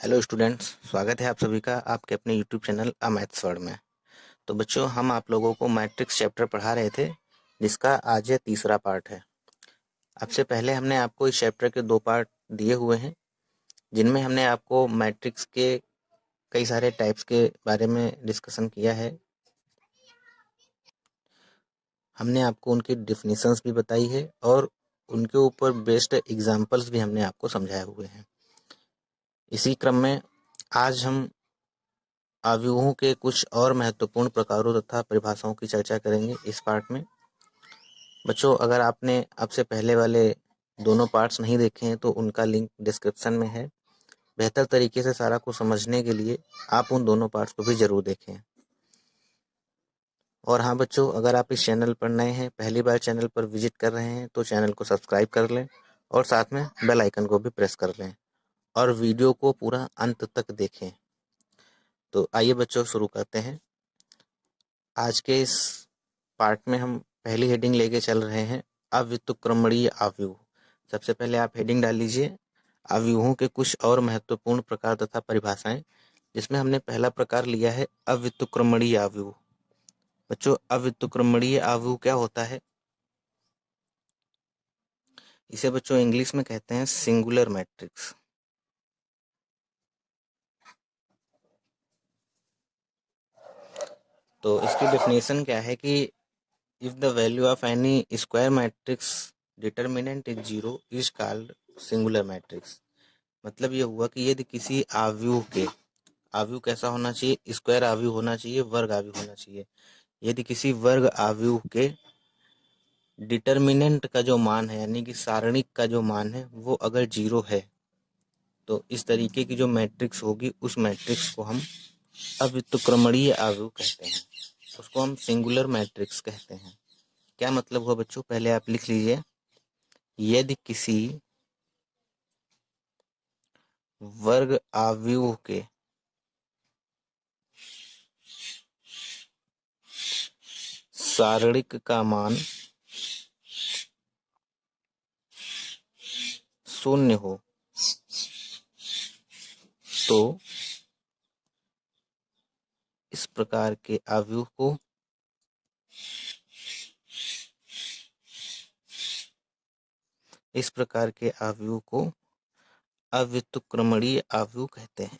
Hello students, स्वागत है आप सभी का आपके अपने यूट्यूब चैनल अ मैथ्स वर्ड में। तो बच्चों, हम आप लोगों को मैट्रिक्स चैप्टर पढ़ा रहे थे, जिसका आज ये तीसरा पार्ट है। अब से पहले हमने आपको इस चैप्टर के 2 पार्ट दिए हुए हैं, जिनमें हमने आपको मैट्रिक्स के कई सारे टाइप्स के बारे में डिस्कशन किया है। हमने आपको उनकी डेफिनेशंस भी बताई है और उनके ऊपर बेस्ड एग्जाम्पल्स भी हमने आपको समझाए हुए हैं। इसी क्रम में आज हम अवयवों के कुछ और महत्वपूर्ण प्रकारों तथा परिभाषाओं की चर्चा करेंगे इस पार्ट में। बच्चों, अगर आपने अब से पहले वाले दोनों पार्ट्स नहीं देखे हैं तो उनका लिंक डिस्क्रिप्शन में है। बेहतर तरीके से सारा कुछ समझने के लिए आप उन दोनों पार्ट्स को भी जरूर देखें। और हाँ बच्चों, अगर आप इस चैनल पर नए हैं, पहली बार चैनल पर विजिट कर रहे हैं, तो चैनल को सब्सक्राइब कर लें और साथ में बेल आइकन को भी प्रेस कर लें और वीडियो को पूरा अंत तक देखें। तो आइए बच्चों, शुरू करते हैं। आज के इस पार्ट में हम पहली हेडिंग लेके चल रहे हैं, अव्युत्क्रमणीय आव्यूह। सबसे पहले आप हेडिंग डाल लीजिए, आव्यूहों के कुछ और महत्वपूर्ण प्रकार तथा परिभाषाएं, जिसमें हमने पहला प्रकार लिया है अव्युत्क्रमणीय आव्यूह। बच्चों, अव्युत्क्रमणीय आव्यूह क्या होता है? इसे बच्चों इंग्लिश में कहते हैं सिंगुलर मैट्रिक्स। तो इसकी डेफिनेशन क्या है कि if the value of N E square matrix determinant is zero is called singular matrix. मतलब ये हुआ कि यदि किसी आव्यूह के, आव्यूह कैसा होना चाहिए? स्क्वायर आव्यूह होना चाहिए, वर्ग आव्यूह होना चाहिए। यदि किसी वर्ग आव्यूह के डिटर्मिनेंट का जो मान है, यानी कि सारणिक का जो मान है, वो अगर जीरो है, तो इस तरीके की जो मैट्रिक्स होगी, उस मैट्रिक्स को हम अव्युत्क्रमणीय आव्यूह कहते हैं। उसको हम सिंगुलर मैट्रिक्स कहते हैं। क्या मतलब हुआ बच्चों? पहले आप लिख लीजिए, यदि किसी वर्ग आव्यूह के सारणिक का मान शून्य हो, तो इस प्रकार के आव्यूह को अव्युत्क्रमणीय आव्यूह कहते हैं।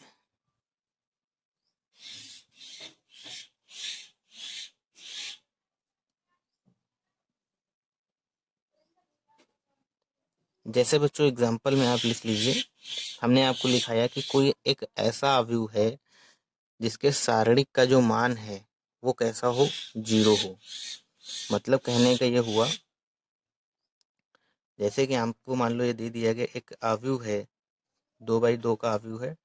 जैसे बच्चों एग्जाम्पल में आप लिख लीजिए, हमने आपको लिखाया कि कोई एक ऐसा आव्यूह है जिसके सारणिक का जो मान है वो कैसा हो? जीरो हो। मतलब कहने का ये हुआ, जैसे कि आपको मान लो ये दे दिया गया एक आव्यूह है, 2x2 का आव्यूह है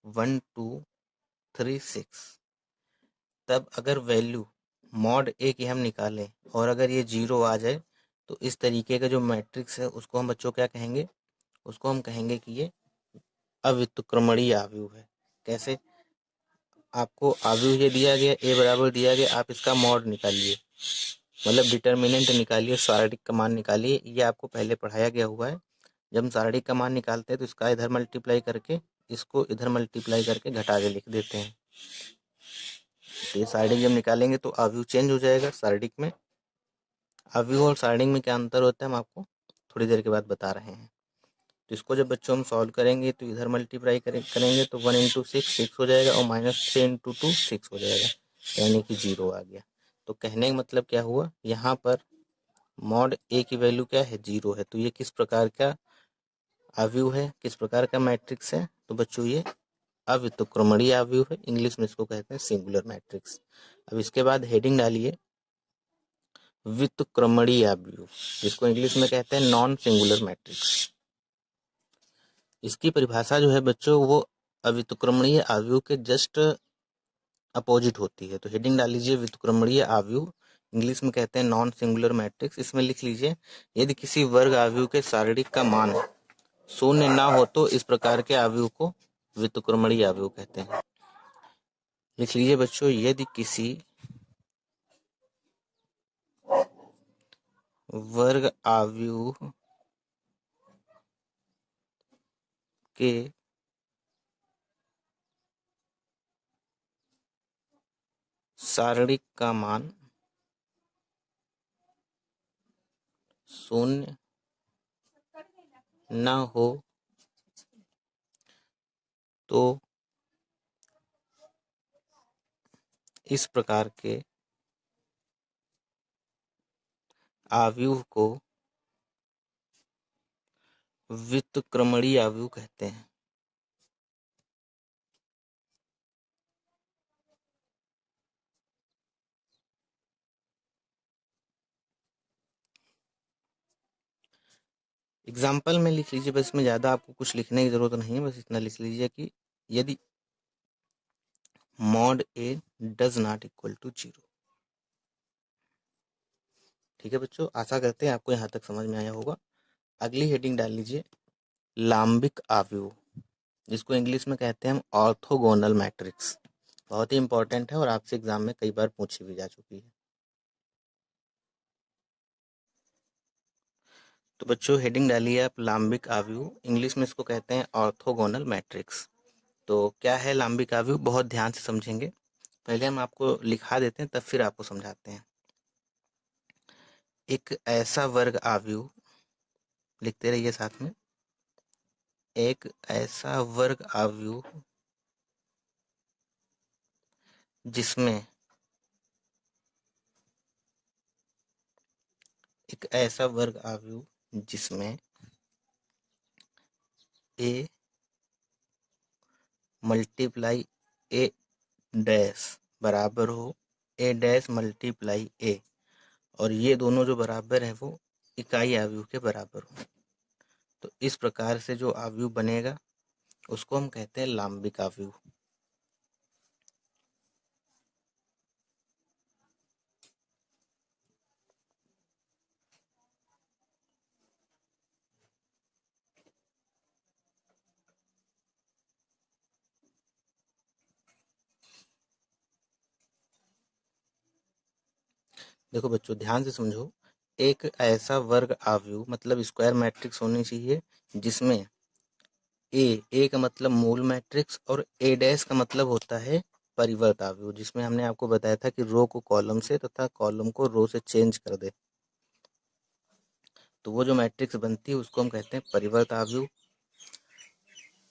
1 2 3 6। तब अगर वैल्यू मॉड ए की हम निकालें और अगर ये जीरो आ जाए, तो इस तरीके का जो मैट्रिक्स है उसको हम बच्चों क्या कहेंगे? उसको हम कहेंगे कि ये अव्युत्क्रमणीय आव्यूह है। कैसे? आपको आव्यूह ये दिया गया, ए बराबर दिया गया, आप इसका मॉड निकालिए, मतलब डिटर्मिनेंट निकालिए, सारणिक का मान निकालिए। ये आपको पहले पढ़ाया गया हुआ है। जब हम सारणिक का मान निकालते हैं तो इसका इधर मल्टीप्लाई करके, इसको इधर मल्टीप्लाई करके घटा के लिख देते हैं। तो ये सारणिक जब निकालेंगे तो आव्यूह चेंज हो जाएगा। सारणिक में आव्यूह और सारणिक में क्या अंतर होता है, हम आपको थोड़ी देर के बाद बता रहे हैं। तो इसको जब बच्चों हम सॉल्व करेंगे तो इधर मल्टीप्लाई करेंगे तो 1 इंटू 6 हो जाएगा और -3 इंटू 2 6 हो जाएगा, यानी कि 0 आ गया। तो कहने का मतलब क्या हुआ, यहाँ पर मॉड ए की वैल्यू क्या है? 0 है। तो ये किस प्रकार का आव्यूह है, किस प्रकार का मैट्रिक्स है? तो बच्चों ये अव्युत्क्रमणीय आव्यूह है। इंग्लिश में इसको कहते हैं सिंगुलर मैट्रिक्स। अब इसके बाद हेडिंग डालिए, व्युत्क्रमणीय आव्यूह, जिसको इंग्लिश में कहते हैं नॉन सिंगुलर मैट्रिक्स। इसकी परिभाषा जो है बच्चों, वो अव्युत्क्रमणीय आव्यूह के जस्ट अपोजिट होती है। तो हेडिंग डाल लीजिए, व्युत्क्रमणीय आव्यूह, इंग्लिश में कहते हैं नॉन सिंगुलर मैट्रिक्स। इसमें लिख लीजिए, यदि किसी वर्ग आव्यूह के सारणिक का मान शून्य ना हो तो इस प्रकार के आव्यूह को व्युत्क्रमणीय आव्यूह कहते हैं। लिख लीजिए बच्चों, यदि किसी वर्ग आव्यूह के सारणिक का मान शून्य न हो तो इस प्रकार के आव्यूह को व्युत्क्रमणीय आव्यूह कहते हैं। एग्जाम्पल में लिख लीजिए, बस इसमें ज़्यादा आपको कुछ लिखने की ज़रूरत नहीं है, बस इतना लिख लीजिए कि यदि mod a does not equal to 0। ठीक है बच्चों, आशा करते हैं आपको यहाँ तक समझ में आया होगा। अगली हेडिंग डाल लीजिए लाम्बिक आव्यूह, जिसको इंग्लिश में कहते हैं हम ऑर्थोगोनल मैट्रिक्स। बहुत ही इंपॉर्टेंट है और आपसे एग्जाम में कई बार पूछी भी जा चुकी है। तो बच्चों हेडिंग डालिए आप लाम्बिक आव्यूह, इंग्लिश में इसको कहते हैं ऑर्थोगोनल मैट्रिक्स। तो क्या है लाम्बिक आव्यूह, बहुत ध्यान से समझेंगे। पहले हम आपको लिखा देते हैं, तब फिर आपको समझाते हैं। एक ऐसा वर्ग आव्यूह, लिखते रहिए साथ में, एक ऐसा वर्ग आव्यूह जिसमें एक ऐसा वर्ग आव्यूह जिसमें ए मल्टीप्लाई ए डैश बराबर हो ए डैश मल्टीप्लाई ए, और ये दोनों जो बराबर है वो इकाई आव्यूह के बराबर हो। तो इस प्रकार से जो आव्यूह बनेगा उसको हम कहते हैं लाम्बिक आव्यूह। देखो बच्चों ध्यान से समझो, एक ऐसा वर्ग आव्यूह मतलब स्क्वायर मैट्रिक्स होनी चाहिए जिसमें ए का मतलब मूल मैट्रिक्स और ए डैश का मतलब होता है परिवर्त आव्यूह, जिसमें हमने आपको बताया था कि रो को कॉलम से तथा कॉलम को रो से चेंज कर दे, तो वो जो मैट्रिक्स बनती है उसको हम कहते हैं परिवर्त आव्यूह।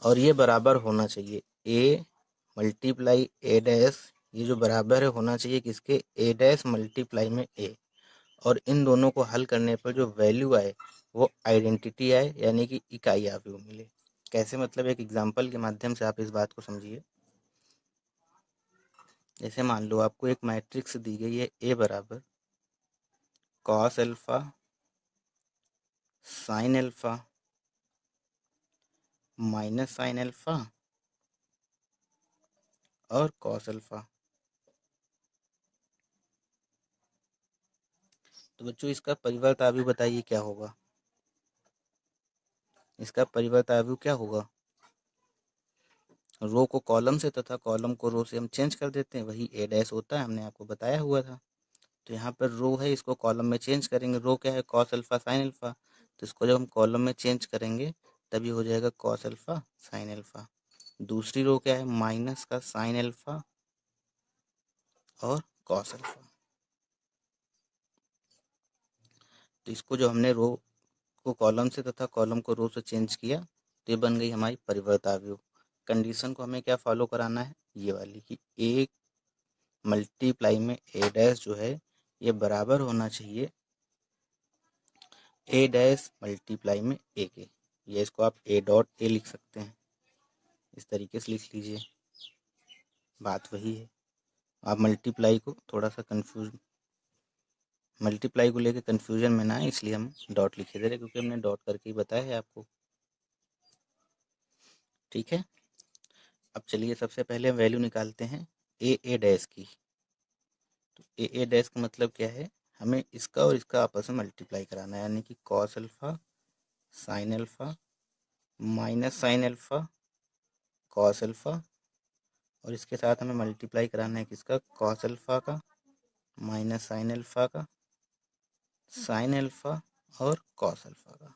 और ये बराबर होना चाहिए ए मल्टीप्लाई ए डैश, ये जो बराबर है होना चाहिए किसके, ए डैश मल्टीप्लाई में ए। और इन दोनों को हल करने पर जो वैल्यू आए वो आइडेंटिटी आए, यानी कि इकाई आव्यूह मिले। कैसे, मतलब एक एग्जांपल के माध्यम से आप इस बात को समझिए। जैसे मान लो आपको एक मैट्रिक्स दी गई है ए बराबर cos alpha sine alpha minus sine alpha और कॉस अल्फा। तो बच्चों इसका परिवर्त आव्यूह बताइए क्या होगा। इसका परिवर्त आव्यूह क्या होगा, रो को कॉलम से तथा कॉलम को रो से हम चेंज कर देते हैं, वही ए डैश होता है, हमने आपको बताया हुआ था। तो यहाँ पर रो है, इसको कॉलम में चेंज करेंगे, रो क्या है कॉस अल्फा साइन अल्फा, तो इसको जब हम कॉलम में चेंज करेंगे तभी हो जाएगा कॉस अल्फा साइन अल्फा। दूसरी रो क्या है माइनस का साइन अल्फा और कॉस अल्फा। तो इसको जो हमने रो को कॉलम से तथा कॉलम को रो से चेंज किया तो ये बन गई हमारी परिवर्त आव्यूह। कंडीशन को हमें क्या फॉलो कराना है, ये वाली, कि ए मल्टीप्लाई में ए डैश जो है ये बराबर होना चाहिए ए डैश मल्टीप्लाई में ए के। ये इसको आप ए डॉट ए लिख सकते हैं, इस तरीके से लिख लीजिए, बात वही है। आप मल्टीप्लाई को थोड़ा सा मल्टीप्लाई को लेके कंफ्यूजन में ना आए, इसलिए हम डॉट लिखे दे रहे, क्योंकि हमने डॉट करके ही बताया है आपको। ठीक है, अब चलिए सबसे पहले हम वैल्यू निकालते हैं ए डैश की। तो ए डैश का मतलब क्या है, हमें इसका और इसका आपस में मल्टीप्लाई कराना है, यानी कि cos alpha sine alpha minus sine alpha cos alpha, और इसके साथ हमें मल्टीप्लाई कराना है किसका, कॉस अल्फा का माइनस साइन अल्फा का साइन अल्फा और कॉस अल्फा का।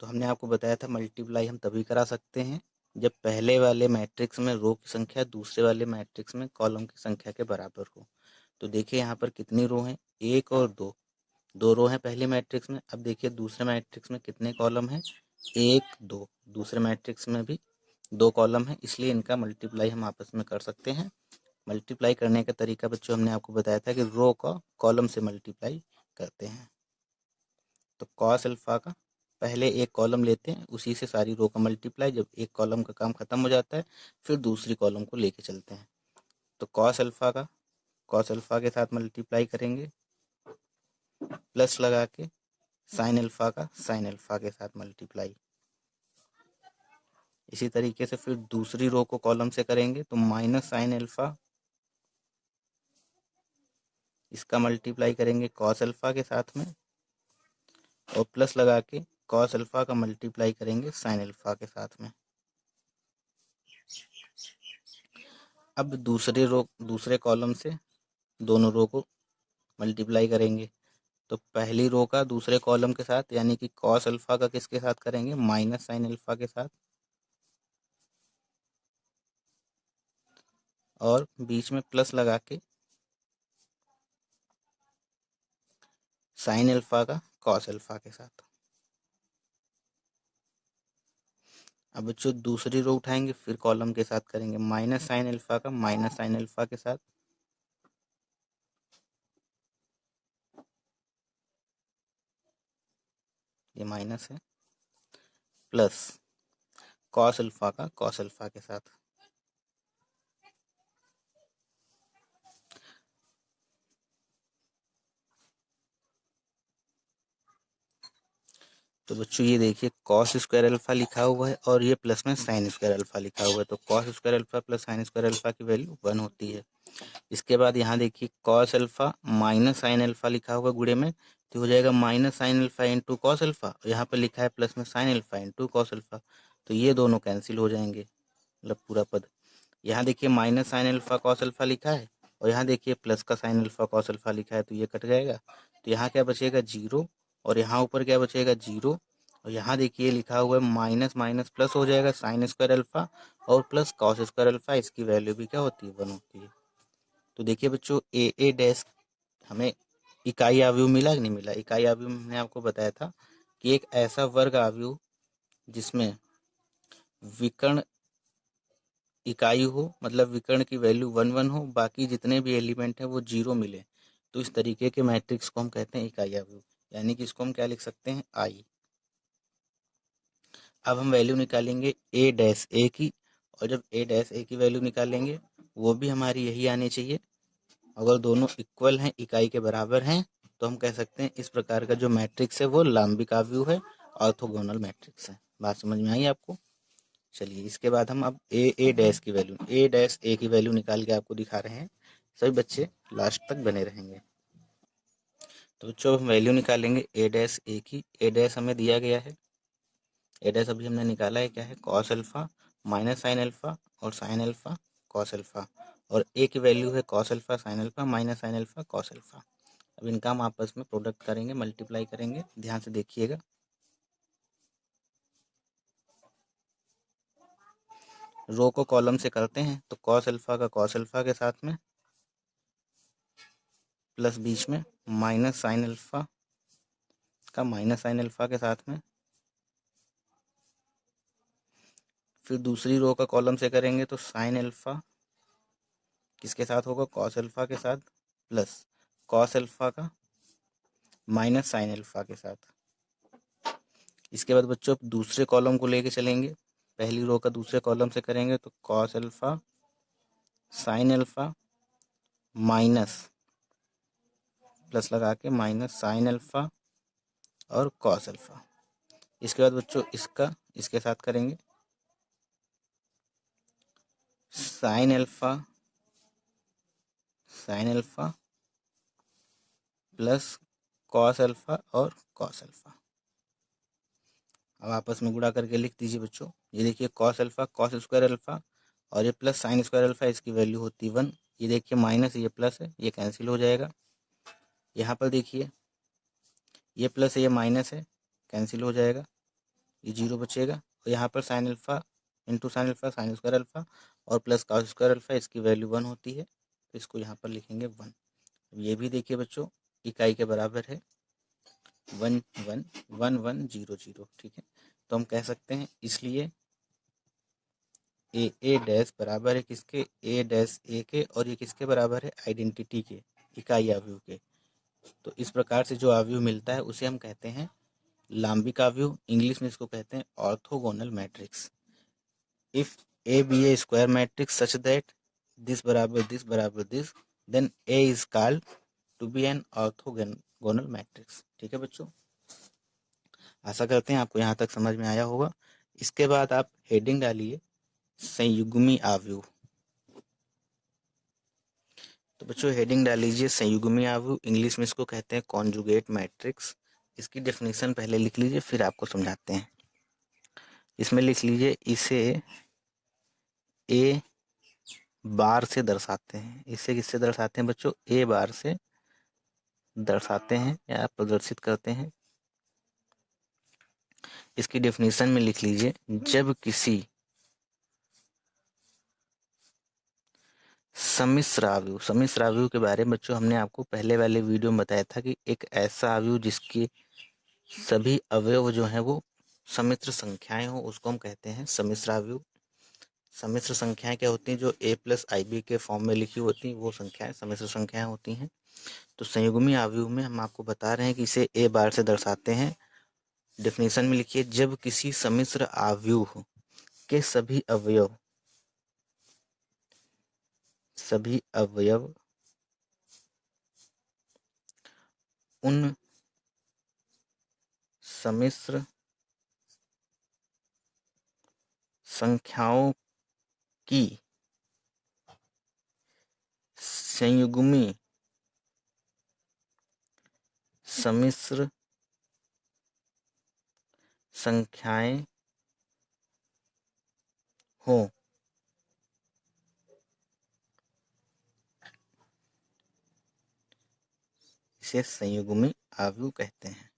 तो हमने आपको बताया था मल्टीप्लाई हम तभी करा सकते हैं जब पहले वाले मैट्रिक्स में रो की संख्या दूसरे वाले मैट्रिक्स में कॉलम की संख्या के बराबर हो। तो देखिए यहाँ पर कितनी रो हैं, 1 और 2, 2 रो हैं पहले मैट्रिक्स में। अब देखिए दूसरे मैट्रिक्स में कितने कॉलम हैं, 1 2, दूसरे मैट्रिक्स में भी 2 कॉलम हैं, इसलिए इनका मल्टीप्लाई हम आपस में कर सकते हैं। मल्टीप्लाई करने का तरीका बच्चों हमने आपको बताया था कि रो का कॉलम से मल्टीप्लाई करते हैं। तो कॉस अल्फा का पहले एक कॉलम लेते हैं, उसी से सारी रो का मल्टीप्लाई, जब एक कॉलम का काम खत्म हो जाता है फिर दूसरी कॉलम को लेके चलते हैं। तो कॉस अल्फा का कॉस अल्फा के साथ मल्टीप्लाई करेंगे, प्लस लगा के साइन अल्फा का साइन अल्फा के साथ मल्टीप्लाई। इसी तरीके से फिर दूसरी रो को कॉलम से करेंगे तो माइनस साइन अल्फा, इसका मल्टीप्लाई करेंगे कॉस अल्फा के साथ में, और प्लस लगा के कॉस अल्फा का मल्टीप्लाई करेंगे साइन अल्फा के साथ में। अब दूसरे कॉलम से दोनों रो को मल्टीप्लाई करेंगे। तो पहली रो का दूसरे कॉलम के साथ यानी कि कॉस अल्फा का किसके साथ करेंगे, माइनस साइन अल्फा के साथ, और बीच में प्लस लगा के साइन अल्फा का कॉस अल्फा के साथ। अब बच्चों दूसरी रो उठाएंगे, फिर कॉलम के साथ करेंगे माइनस साइन अल्फा का माइनस साइन अल्फा के साथ, ये माइनस है, प्लस कॉस अल्फा का कॉस अल्फा के साथ। तो बच्चों ये देखिए कॉस स्क्वायर अल्फा लिखा हुआ है और ये प्लस में साइन स्क्वायर अल्फा लिखा हुआ है। तो cos square alpha plus sine square alpha की वैल्यू 1 होती है। इसके बाद यहाँ देखिए cos alpha minus sine alpha लिखा हुआ गुणे में, तो हो जाएगा minus sine alpha into cos alpha, यहाँ पर लिखा है प्लस में sine alpha into cos alpha, तो ये दोनों कैंसिल हो जाएंगे, मतलब पूरा पद। यहाँ देखिए minus sine alpha cos alpha लिखा है और यहाँ देखिए प्लस का साइन अल्फा कॉस अल्फा लिखा है, तो ये कट जाएगा। तो यहाँ क्या बचेगा, 0, और यहाँ ऊपर क्या बचेगा, 0, और यहाँ देखिए लिखा हुआ है माइनस माइनस प्लस हो जाएगा साइन स्क्वायर अल्फा और प्लस कॉस स्क्वायर अल्फा, इसकी वैल्यू भी क्या होती है, 1 होती है। तो देखिए बच्चों ए डैश हमें इकाई आव्यूह मिला कि नहीं मिला। इकाई आव्यूह मैंने आपको बताया था कि एक ऐसा वर्ग आव्यूह जिसमें विकर्ण इकाई हो, मतलब विकर्ण की वैल्यू 1 1 हो, बाकी जितने भी एलिमेंट हैं वो 0 मिले, तो इस तरीके के मैट्रिक्स को हम कहते हैं इकाई आव्यूह, यानी कि इसको हम क्या लिख सकते हैं, आई। अब हम वैल्यू निकालेंगे ए डैश ए की, और जब ए डैश ए की वैल्यू निकालेंगे वो भी हमारी यही आनी चाहिए। अगर दोनों इक्वल हैं, इकाई के बराबर हैं, तो हम कह सकते हैं इस प्रकार का जो मैट्रिक्स है वो लाम्बिक आव्यूह है, ऑर्थोगोनल मैट्रिक्स है। बात समझ में आई आपको। चलिए इसके बाद हम अब ए डैश की वैल्यू ए डैश ए की वैल्यू निकाल के आपको दिखा रहे हैं। सभी बच्चे लास्ट तक बने रहेंगे। तो बच्चों हम वैल्यू निकालेंगे ए डैश ए की। ए डैश हमें दिया गया है, ए डैश अभी हमने निकाला है, क्या है, cos alpha minus sine alpha और साइन अल्फा कॉस अल्फा, और ए की वैल्यू है cos alpha sine alpha minus sine alpha cos alpha. अब इनका हम आपस में प्रोडक्ट करेंगे, मल्टीप्लाई करेंगे, ध्यान से देखिएगा। रो को कॉलम से करते हैं तो कॉस अल्फा का कॉस अल्फा के साथ में, प्लस बीच में माइनस साइन अल्फा का माइनस साइन अल्फा के साथ में, फिर दूसरी रो का कॉलम से करेंगे तो साइन अल्फा किसके साथ होगा, कॉस अल्फा के साथ, प्लस कॉस अल्फा का माइनस साइन अल्फा के साथ। इसके बाद बच्चों दूसरे कॉलम को लेके चलेंगे, पहली रो का दूसरे कॉलम से करेंगे तो cos alpha sine alpha minus plus लगा के माइनस साइन अल्फा और कॉस अल्फा। इसके बाद बच्चों इसके साथ करेंगे sine alpha plus cos alpha और कॉस अल्फा। अब आपस में गुणा करके लिख दीजिए बच्चों। ये देखिए cos alpha cos square alpha और ये प्लस साइन स्क्वायर अल्फा, इसकी वैल्यू होती 1। ये देखिए माइनस ये प्लस है, ये कैंसिल हो जाएगा। यहाँ पर देखिए ये प्लस है ये माइनस है, कैंसिल हो जाएगा, ये 0 बचेगा। और यहाँ पर sine alpha into sine alpha, sine square alpha और प्लस कॉस स्क्वायर अल्फा, इसकी वैल्यू 1 होती है, तो इसको यहाँ पर लिखेंगे 1। ये भी देखिए बच्चों इकाई के बराबर है 1 1 1 1 0 0, ठीक है। तो हम कह सकते हैं इसलिए ए डैश बराबर है किसके, ए डैश ए के, और ये किसके बराबर है, आइडेंटिटी के, इकाई आव्यूह के। तो इस प्रकार से जो आव्यूह मिलता है उसे हम कहते हैं लांबिक आव्यूह, इंग्लिश में इसको कहते हैं orthogonal matrix. If A be a square matrix such that this बराबर this, then A is called to be an orthogonal matrix, ठीक है बच्चों। आशा करते हैं आपको यहाँ तक समझ में आया होगा। इसके बाद आप हेडिंग डालिए संयुग्मी आव्यूह। तो बच्चों हेडिंग डाल लीजिए संयुग्मी आव्यूह, इंग्लिश में इसको कहते हैं कॉन्जुगेट मैट्रिक्स। इसकी डेफिनेशन पहले लिख लीजिए फिर आपको समझाते हैं। इसमें लिख लीजिए इसे ए बार से दर्शाते हैं। इसे किससे दर्शाते हैं बच्चों, ए बार से दर्शाते हैं या प्रदर्शित करते हैं। इसकी डेफिनेशन में लिख लीजिए जब किसी सम्मिश्र आव्यूह, सम्मिश्र आव्यूह के बारे में बच्चों हमने आपको पहले वाले वीडियो में बताया था कि एक ऐसा आव्यूह जिसके सभी अवयव जो हैं वो सम्मिश्र संख्याएं हो, उसको हम कहते हैं सम्मिश्र आव्यूह। सम्मिश्र संख्याएं क्या होती हैं, जो a प्लस आई बी के फॉर्म में लिखी होती हैं वो संख्याएं सम्मिश्र संख्याएं होती हैं। तो संयुग्मी आव्यूह में हम आपको बता रहे हैं कि इसे a बार से दर्शाते हैं। डेफिनेशन में लिखिए जब किसी सम्मिश्र आव्यूह के सभी अवयव उन सम्मिश्र संख्याओं की संयुग्मी सम्मिश्र संख्याएं हों, इसे संयुग्मी आव्यूह कहते हैं।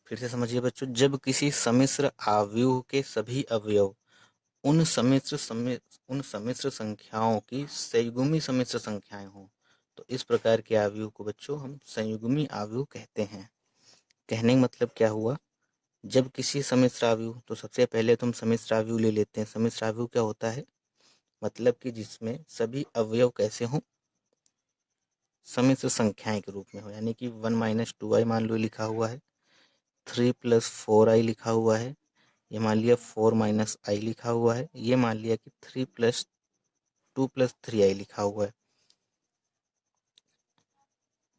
फिर से समझिए बच्चों, जब किसी सम्मिश्र आव्यूह के सभी अवयव उन सम्मिश्र संख्याओं की संयुग्मी सम्मिश्र संख्याएं हों, तो इस प्रकार के आव्यूह को बच्चों हम संयुग्मी आव्यूह कहते हैं। कहने का मतलब क्या हुआ, जब किसी सम्मिश्र आव्यूह, तो सबसे पहले तो हम सम्मिश्र आव्यूह ले लेते हैं। सम्मिश्र आव्यूह क्या होता है, मतलब कि जिसमें सभी अवयव कैसे हों, सम्मिश्र संख्याएं के रूप में हो, यानी कि 1 माइनस 2i मान लो लिखा हुआ है, 3 प्लस 4i लिखा हुआ है, ये मान लिया 4 माइनस आई लिखा हुआ है, ये मान लिया कि 3 प्लस 2 प्लस 3i लिखा हुआ है।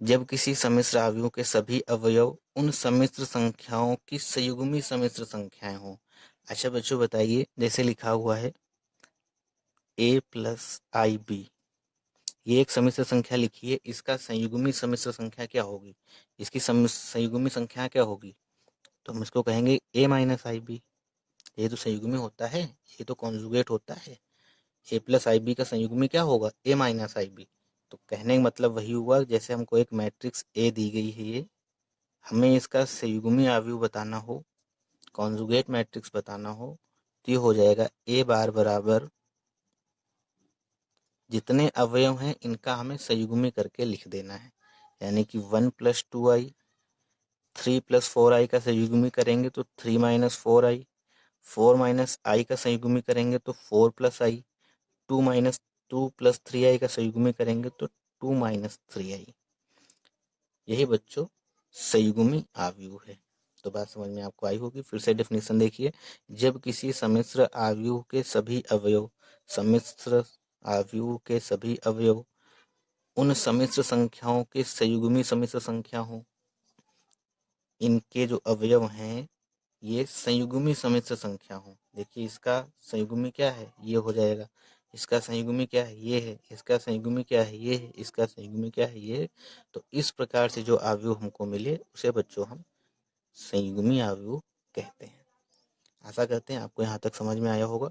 जब किसी सम्मिश्र आव्यूह के सभी अवयव उन सम्मिश्र संख्याओं की संयुग्मी सम्मिश्र संख्याएं हों। अच्छा बच्चों बताइए, जैसे लिखा हुआ है a प्लस आई बी, ये एक सम्मिश्र संख्या लिखी है, इसका संयुग्मी सम्मिश्र संख्या क्या होगी, इसकी संयुग्मी संख्या क्या होगी, तो हम इसको कहेंगे a माइनस आई बी। ये तो संयुग्मी होता है, ये तो कॉन्जुगेट होता है। ए प्लस आई बी का संयुग्मी क्या होगा, ए माइनस आई बी। तो कहने का मतलब वही हुआ, जैसे हमको एक मैट्रिक्स ए दी गई है, ये हमें इसका संयुग्मी आव्यूह बताना हो, कॉन्जुगेट मैट्रिक्स बताना हो, तो ये हो जाएगा ए बार बराबर जितने अवयव हैं इनका हमें संयुग्मी करके लिख देना है, यानी कि 1 प्लस 2i, 3 प्लस 4i का संयुग्मी करेंगे तो 3 माइनस 4i, 4 माइनस आई का संयुग्मी करेंगे तो 4 प्लस आई, 2 माइनस 2 प्लस 3i का संयुग्मी करेंगे तो 2 माइनस 3i। यही बच्चों संयुग्मी आव्यूह है। तो बात समझ में आपको आई होगी। फिर से डेफिनेशन देखिए, जब किसी सम्मिश्र आव्यूह के सभी अवयव, सम्मिश्र आव्यूह के सभी अवयव उन सम्मिश्र संख्याओं के संयुग्मी सम्मिश्र संख्या हो, इनके जो अवयव हैं ये संयुग्मी सम्मिश्र संख्या हो। देखिए इसका संयुग्मी क्या है, ये हो जाएगा, इसका संयुग्मी क्या है, ये है, इसका संयुग्मी क्या है, ये है, इसका संयुग्मी क्या है, ये है। तो इस प्रकार से जो आव्यूह हमको मिले उसे बच्चों हम संयुग्मी आव्यूह कहते हैं। आशा करते हैं आपको यहाँ तक समझ में आया होगा।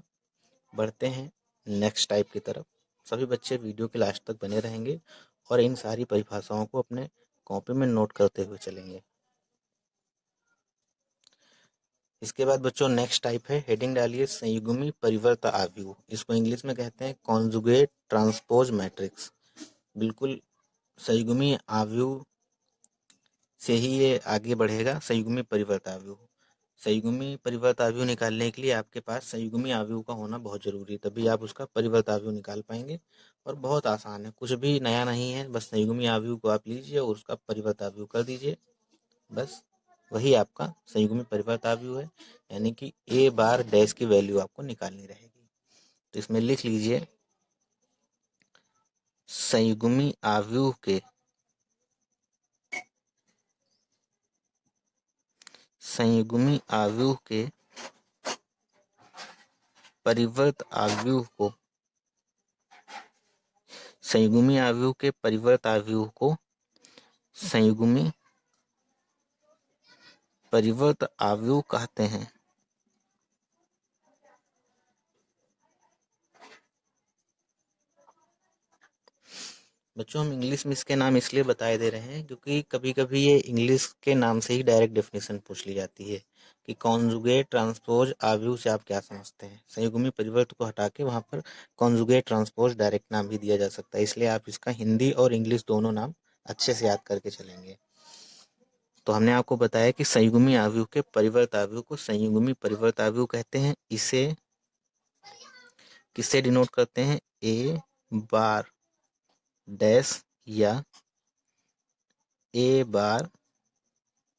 बढ़ते हैं नेक्स्ट टाइप की तरफ। सभी बच्चे वीडियो के लास्ट तक बने रहेंगे और इन सारी परिभाषाओं को अपने कॉपी में नोट करते हुए चलेंगे। इसके बाद बच्चों नेक्स्ट टाइप है, हेडिंग डालिए संयुग्मी परिवर्त आव्यूह। इसको इंग्लिश में कहते हैं कॉन्जुगेट ट्रांसपोज मैट्रिक्स। बिल्कुल संयुग्मी आव्यूह से ही ये आगे बढ़ेगा, संयुग्मी परिवर्त आव्यूह। संयुग्मी परिवर्त आव्यूह निकालने के लिए आपके पास संयुग्मी आव्यूह का होना बहुत जरूरी है, तभी आप उसका परिवर्त आव्यूह निकाल पाएंगे। और बहुत आसान है, कुछ भी नया नहीं है, बस संयुग्मी आव्यूह को आप लीजिए और उसका परिवर्त आव्यूह कर दीजिए, बस वही आपका संयुग्मी परिवर्त आव्यूह है। यानी कि ए बार डैश की वैल्यू आपको निकालनी रहेगी। तो इसमें लिख लीजिए संयुग्मी आव्यूह के संयुग्मी आव्यूह के परिवर्त आव्यूह को संयुग्मी आव्यूह के परिवर्त आव्यूह को संयुग्मी परिवर्त आव्यूह कहते हैं। बच्चों हम इंग्लिश में इसके नाम इसलिए बताए दे रहे हैं क्योंकि कभी कभी ये इंग्लिश के नाम से ही डायरेक्ट डेफिनेशन पूछ ली जाती है कि कॉन्जुगेट ट्रांसपोज आव्यूह से आप क्या समझते हैं। संयुग्मी परिवर्त को हटा के वहाँ पर कॉन्जुगेट ट्रांसपोज डायरेक्ट नाम भी दिया जा सकता है, इसलिए आप इसका हिंदी और इंग्लिश दोनों नाम अच्छे से याद करके चलेंगे। तो हमने आपको बताया कि संयुग्मी आव्यूह के परिवर्त आव्यूह को संयुग्मी परिवर्त आव्यूह कहते हैं। इसे किससे डिनोट करते हैं? ए बार डैश या ए बार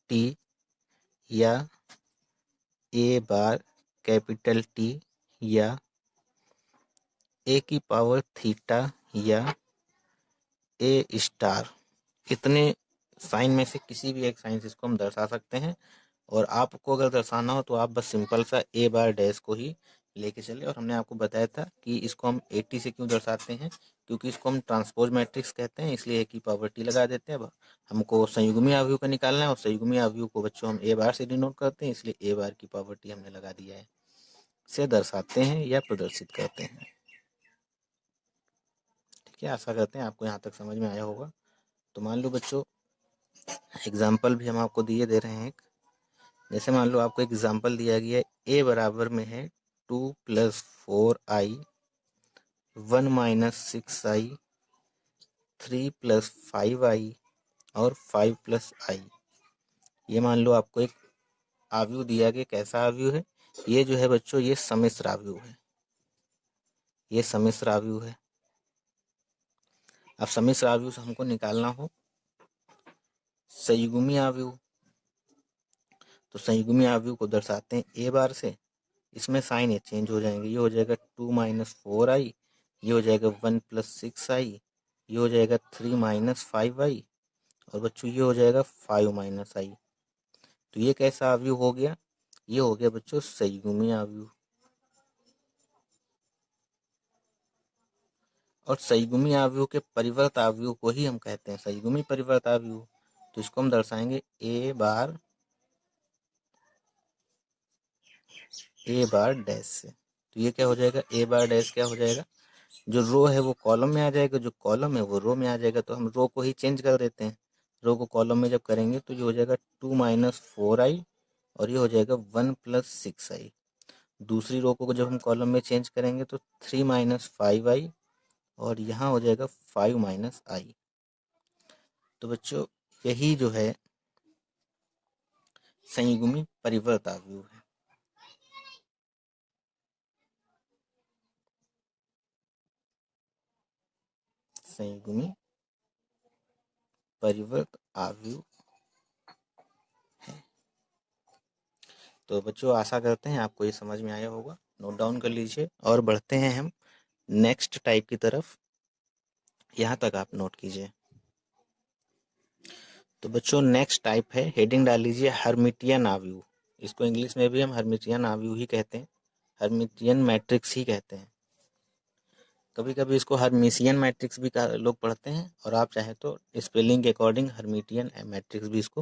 टी या ए बार कैपिटल टी या ए की पावर थीटा या ए स्टार। इतने साइन में से किसी भी एक साइन से इसको हम दर्शा सकते हैं। और आपको अगर दर्शाना हो तो आप बस सिंपल सा ए बार डैश को ही लेके चले। और हमने आपको बताया था कि इसको हम 80 से क्यों दर्शाते हैं, क्योंकि इसको हम ट्रांसपोज मैट्रिक्स कहते हैं, इसलिए ए की पावर टी लगा देते हैं। अब हमको संयुग्मी आव्यूह का निकालना है और संयुग्मी आव्यूह को बच्चों हम ए बार से डिनोट करते हैं, इसलिए ए बार की पावर टी हमने लगा दिया है, से दर्शाते हैं या प्रदर्शित करते हैं। ठीक है, आशा करते हैं आपको यहाँ तक समझ में आया होगा। तो मान लो बच्चों एग्जाम्पल भी हम आपको दिए दे रहे हैं। जैसे मान लो आपको एग्जाम्पल दिया गया है, ए बराबर में है 2 + 4i 1 - 6i 3 + 5i और 5 + i। ये मान लो आपको एक आव्यूह दिया गया। कैसा आव्यूह है? ये जो है बच्चों ये सम्मिश्र आव्यूह है, ये सम्मिश्र आव्यूह है। अब सम्मिश्र आव्यूह से हमको निकालना हो संयुग्मी आव्यूह, तो संयुग्मी आव्यूह को दर्शाते हैं ए बार से। इसमें साइन ये चेंज हो जाएंगे, ये हो जाएगा 2 - 4i, ये हो जाएगा 1 + 6i, ये हो जाएगा 3 - 5i और बच्चों ये हो जाएगा 5 - i। तो ये कैसा आव्यूह हो गया? ये हो गया बच्चों संयुग्मी आव्यूह। और संयुग्मी आव्यूह के परिवर्त आव्यूह को ही हम कहते हैं संयुग्मी परिवर्त आव्यूह। तो इसको हम दर्शाएंगे ए बार डैश से। तो ये क्या हो जाएगा? ए बार डैश क्या हो जाएगा? जो रो है वो कॉलम में आ जाएगा, जो कॉलम है वो रो में आ जाएगा। तो हम रो को ही चेंज कर देते हैं, रो को कॉलम में जब करेंगे तो ये हो जाएगा 2 - 4i और ये हो जाएगा 1 + 6i। दूसरी रो को जब हम कॉलम में चेंज करेंगे तो 3 - 5i और यहाँ हो जाएगा 5 - i। तो बच्चों यही जो है संयुग्मी परिवर्त आव्यूह है। संयुग्मी परिवर्त आव्यूह है। तो बच्चों आशा करते हैं आपको ये समझ में आया होगा, नोट डाउन कर लीजिए और बढ़ते हैं हम नेक्स्ट टाइप की तरफ। यहाँ तक आप नोट कीजिए। तो बच्चों नेक्स्ट टाइप है, हेडिंग डाल लीजिए हर्मिटियन आव्यूह। इसको इंग्लिश में भी हम हर्मिटियन आव्यूह ही कहते हैं, हर्मिटियन मैट्रिक्स ही कहते हैं। कभी कभी इसको हर्मिशियन मैट्रिक्स भी लोग पढ़ते हैं और आप चाहे तो स्पेलिंग के अकॉर्डिंग हर्मिटियन मैट्रिक्स भी इसको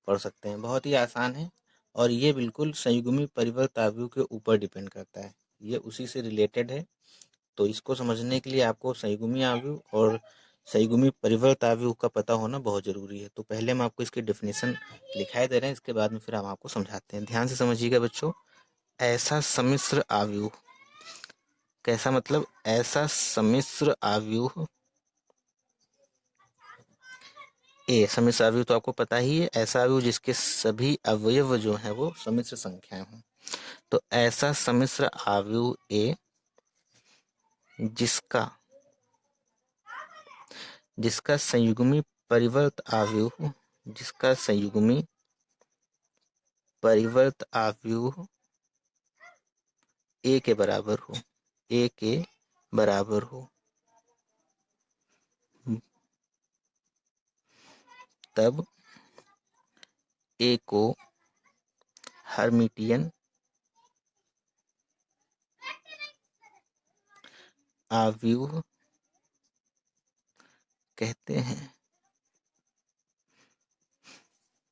पढ़ सकते हैं। बहुत ही आसान है और ये बिल्कुल संयुग्मी परिवर्त आव्यूह के ऊपर डिपेंड करता है, ये उसी से रिलेटेड है। तो इसको समझने के लिए आपको संयुग्मी आव्यूह और संयुग्मी परिवर्त आव्यूह का पता होना बहुत जरूरी है। तो पहले हम आपको इसकी डेफिनेशन लिखाई दे रहे हैं, इसके बाद में फिर हम आपको समझाते हैं। ध्यान से समझिएगा बच्चों। ऐसा सम्मिश्र आव्यूह, कैसा मतलब ऐसा सम्मिश्र आव्यूह, ए सम्मिश्र आव्यूह तो आपको पता ही है, ऐसा आव्यूह जिसके सभी अवयव जो हैं वो सम्मिश्र संख्याएं हों। तो ऐसा सम्मिश्र आव्यूह ए जिसका जिसका संयुग्मी परिवर्त आव्यूह, जिसका संयुग्मी परिवर्त आव्यूह ए के बराबर हो, ए के बराबर हो, तब ए को हर्मिटियन आव्यूह कहते हैं।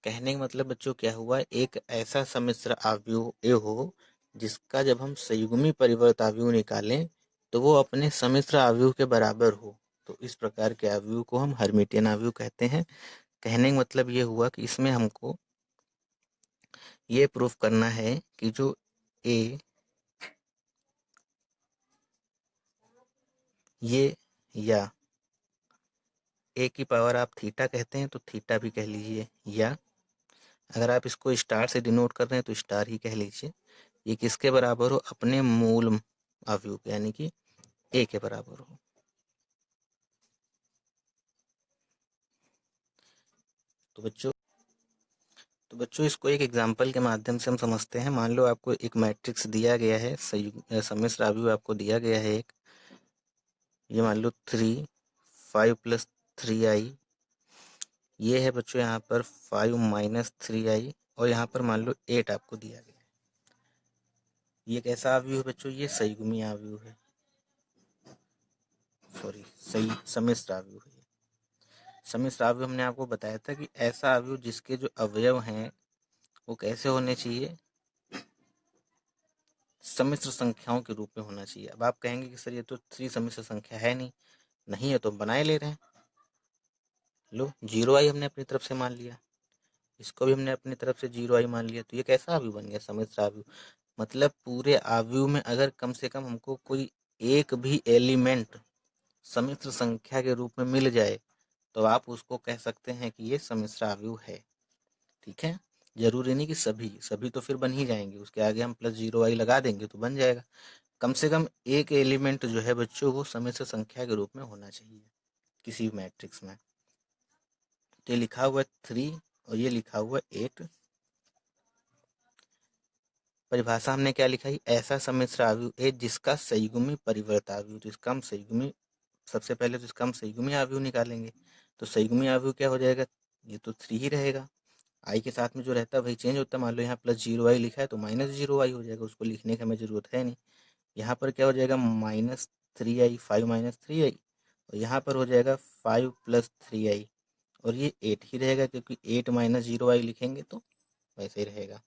कहने का मतलब बच्चों क्या हुआ, एक ऐसा सम्मिश्र आव्यूह ए हो जिसका जब हम संयुग्मी परिवर्त आव्यूह निकालें तो वो अपने सम्मिश्र आव्यूह के बराबर हो, तो इस प्रकार के आव्यूह को हम हर्मिटियन आव्यूह कहते हैं। कहने का मतलब ये हुआ कि इसमें हमको ये प्रूफ करना है कि जो ए ये या ए की पावर आप थीटा कहते हैं तो थीटा भी कह लीजिए, या अगर आप इसको स्टार से डिनोट कर रहे हैं तो स्टार ही कह लीजिए, ये किसके बराबर हो, अपने मूल आव्यूह यानी कि ए के बराबर हो। तो बच्चों इसको एक एग्जांपल के माध्यम से हम समझते हैं। मान लो आपको एक मैट्रिक्स दिया गया है, सम्मिश्र आव्यूह आपको दिया गया है एक, ये मान लो 3 5 + 3i, ये है बच्चों यहाँ पर 5 - 3i, और यहाँ पर मान लो 8 आपको दिया गया है। ये कैसा आव्यूह है बच्चों, ये संयुग्मी आव्यूह है, सॉरी सही सम्मिश्र आव्यूह है। सम्मिश्र आव्यूह हमने आपको बताया था कि ऐसा आव्यूह जिसके जो अवयव हैं वो कैसे होने चाहिए, सम्मिश्र संख्याओं के रूप में होना चाहिए। अब आप कहेंगे कि सर ये तो 3 सम्मिश्र संख्या है नहीं है तो हम बनाए ले रहे हैं। लो 0i हमने अपनी तरफ से मान लिया, इसको भी हमने अपनी तरफ से 0i मान लिया, तो ये कैसा आव्यूह बन गया, सम्मिश्र आव्यूह। मतलब पूरे आव्यूह में अगर कम से कम हमको कोई एक भी एलिमेंट सम्मिश्र संख्या के रूप में मिल जाए तो आप उसको कह सकते हैं कि ये सम्मिश्र आव्यूह है। ठीक है, जरूरी नहीं कि सभी सभी तो फिर बन ही जाएंगे, उसके आगे हम +0i लगा देंगे तो बन जाएगा। कम से कम एक एलिमेंट जो है बच्चों वो सम्मिश्र संख्या के रूप में होना चाहिए किसी भी मैट्रिक्स में। तो ये लिखा हुआ है 3 और ये लिखा हुआ है 8। परिभाषा हमने क्या लिखा है, ऐसा सम्मिश्र आव्यूह है जिसका संयुग्मी परिवर्त आव्यूह, तो इसका हम संयुग्मी, सबसे पहले तो इसका हम संयुग्मी आव्यूह निकालेंगे। तो संयुग्मी आव्यूह क्या हो जाएगा, ये तो 3 ही रहेगा, आई के साथ में जो रहता है वही चेंज होता है। मान लो यहाँ +0i लिखा है तो -0i हो जाएगा, उसको लिखने की हमें जरूरत है नहीं। यहाँ पर क्या हो जाएगा, -3i, 5 - 3i, और यहाँ पर हो जाएगा 5 + 3i, और ये 8 ही रहेगा क्योंकि 8 - 0i लिखेंगे तो वैसे ही रहेगा।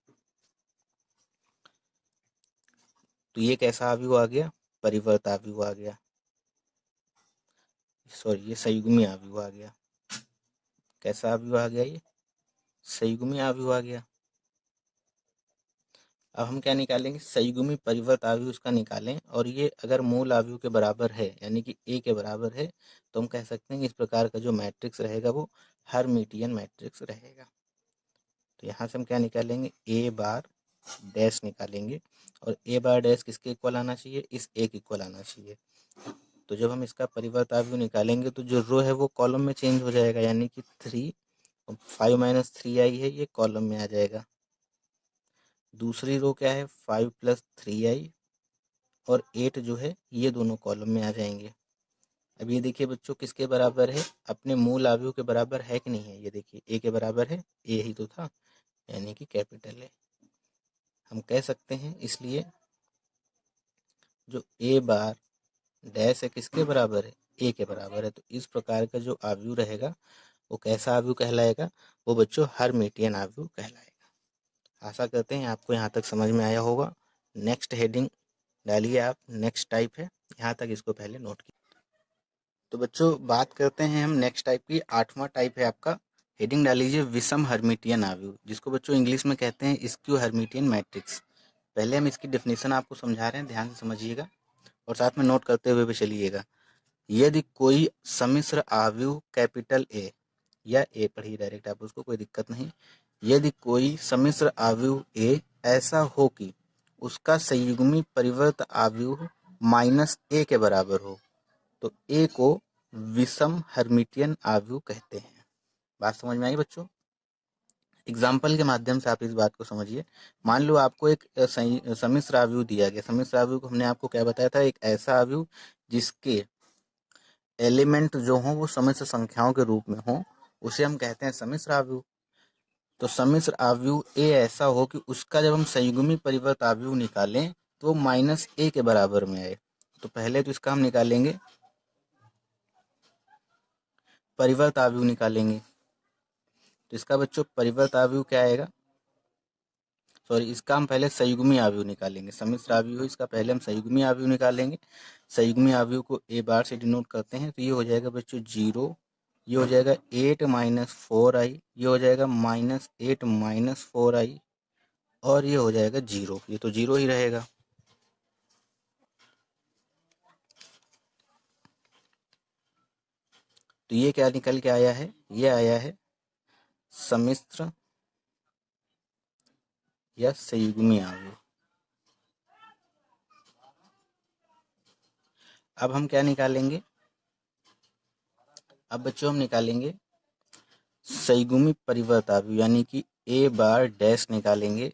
तो ये कैसा आव्यूह आ गया, परिवर्त आव्यूह आ गया, सॉरी ये संयुग्मी आव्यूह आ गया। कैसा आव्यूह आ गया, ये संयुग्मी आव्यूह आ गया। अब हम क्या निकालेंगे, संयुग्मी परिवर्त आव्यूह उसका निकालें, और ये अगर मूल आव्यूह के बराबर है यानी कि ए के बराबर है तो हम कह सकते हैं कि इस प्रकार का जो मैट्रिक्स रहेगा वो हर्मिटियन मैट्रिक्स रहेगा। तो यहाँ से हम क्या निकालेंगे, ए बार डैश निकालेंगे, और ए बार डैश किसके इक्वल आना चाहिए, इस ए के इक्वल आना चाहिए। तो जब हम इसका परिवर्त आव्यूह निकालेंगे तो जो रो है वो कॉलम में चेंज हो जाएगा, यानी कि 3 5 - 3i है, ये कॉलम में आ जाएगा। दूसरी रो क्या है, 5 + 3i, और 8 जो है ये दोनों कॉलम में आ जाएंगे। अब ये देखिए बच्चों किसके बराबर है, अपने मूल आव्यूह के बराबर है कि नहीं है, ये देखिए ए के बराबर है, ए ही तो था यानी कि कैपिटल ए हम कह सकते हैं। इसलिए जो ए बार डैश है किसके बराबर है, ए के बराबर है। तो इस प्रकार का जो आव्यूह रहेगा वो कैसा आव्यूह कहलाएगा, वो बच्चों हर्मिटियन आव्यूह कहलाएगा। आशा करते हैं आपको यहाँ तक समझ में आया होगा। नेक्स्ट हेडिंग डालिए आप, नेक्स्ट टाइप है, यहाँ तक इसको पहले नोट कीजिए। तो बच्चों बात करते हैं हम नेक्स्ट टाइप की। 8वां टाइप है आपका, हेडिंग डाल लीजिए विषम हर्मिटियन आव्यूह, जिसको बच्चों इंग्लिश में कहते हैं स्क्यू हर्मिटियन मैट्रिक्स। पहले हम इसकी डेफिनेशन आपको समझा रहे हैं, ध्यान से समझिएगा और साथ में नोट करते हुए भी चलिएगा। यदि कोई सम्मिश्र आव्यूह कैपिटल ए, या ए पढ़िए डायरेक्ट आप उसको, कोई दिक्कत नहीं। यदि कोई सम्मिश्र आव्यूह ए ऐसा हो कि उसका संयुग्मी परिवर्त आव्यूह माइनस ए के बराबर हो, तो ए को विषम हर्मिटियन आव्यूह कहते हैं। बात समझ में आई बच्चों? एग्जाम्पल के माध्यम से आप इस बात को समझिए। मान लो आपको एक सम्मिश्र आव्यूह दिया गया। सम्मिश्र आव्यूह को हमने आपको क्या बताया था? एक ऐसा आव्यूह जिसके एलिमेंट जो हों वो सम्मिश्र संख्याओं के रूप में हों, उसे हम कहते हैं सम्मिश्र आव्यूह। तो सम्मिश्र आव्यूह ए ऐसा हो कि उसका जब हम संयुग्मी परिवर्त आव्यूह निकालें तो वो माइनस ए के बराबर में आए। तो पहले तो इसका हम निकालेंगे परिवर्त आव्यूह निकालेंगे। तो इसका बच्चों परिवर्त आव्यूह क्या आएगा? सॉरी, इसका हम पहले संयुग्मी आव्यूह निकालेंगे। सम्मिश्र आव्यूह इसका पहले हम संयुग्मी आव्यूह निकालेंगे। संयुग्मी आव्यूह को ए बार से डिनोट करते हैं। तो ये हो जाएगा बच्चों 0, ये हो जाएगा 8 माइनस 4i, ये हो जाएगा माइनस 8 माइनस 4i, और ये हो जाएगा 0। ये तो 0 ही रहेगा। तो ये क्या निकल के आया है? ये आया है सम्मिश्र या संयुग्मी आव्यूह। अब हम क्या निकालेंगे? अब बच्चों हम निकालेंगे संयुग्मी परिवर्त आव्यूह, यानी कि ए बार डैश निकालेंगे।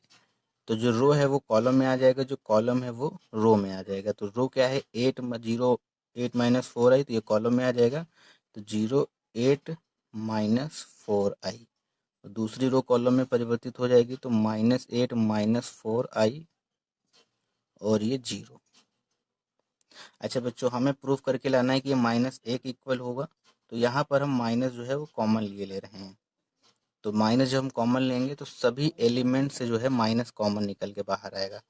तो जो रो है वो कॉलम में आ जाएगा, जो कॉलम है वो रो में आ जाएगा। तो रो क्या है? 8 माइनस 4i, तो ये कॉलम में आ जाएगा। तो 0 8 माइनस 4i, दूसरी रो कॉलम में परिवर्तित हो जाएगी। तो माइनस 8 माइनस 4i, और ये 0। अच्छा बच्चों, हमें प्रूफ करके लाना है कि ये माइनस 1 इक्वल होगा। तो यहाँ पर हम माइनस जो है वो कॉमन लिए ले रहे हैं। तो माइनस जब हम कॉमन लेंगे तो सभी एलिमेंट से जो है माइनस कॉमन निकल के बाहर आएगा।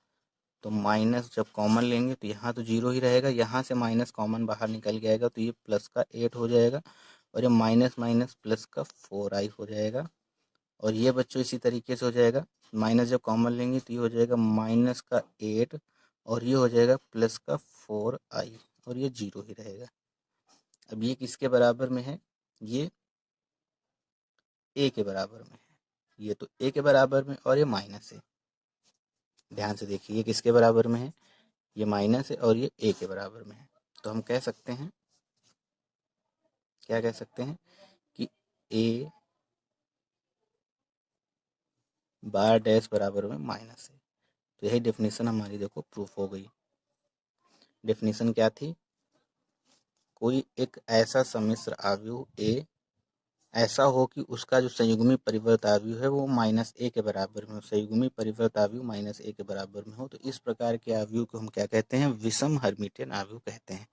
तो माइनस जब कॉमन लेंगे तो यहाँ तो 0 ही रहेगा, यहाँ से माइनस कॉमन बाहर निकल के आएगा। तो ये प्लस का 8 हो जाएगा, और ये माइनस माइनस प्लस का 4i हो जाएगा। और ये बच्चों इसी तरीके से हो जाएगा। माइनस जब कॉमन लेंगे तो ये हो जाएगा माइनस का 8, और ये हो जाएगा प्लस का 4i, और ये 0 ही रहेगा। अब ये किसके बराबर में है? ये ए के बराबर में है। ये तो ए के बराबर में, और ये माइनस है। ध्यान से देखिए, ये किसके बराबर में है? ये माइनस है, और ये ए के बराबर में है। तो हम कह सकते हैं, क्या कह सकते हैं कि ए बार डैश बराबर में माइनस है। तो यही डेफिनेशन हमारी देखो प्रूफ हो गई। डेफिनेशन क्या थी? कोई एक ऐसा सम्मिश्र आव्यूह ए ऐसा हो कि उसका जो संयुग्मी परिवर्त आव्यूह है वो माइनस ए के बराबर में हो, संयुग्मी परिवर्त आव्यूह माइनस ए के बराबर में हो। तो इस प्रकार के आव्यूह को हम क्या कहते हैं? विषम हर्मिटियन आव्यूह कहते हैं।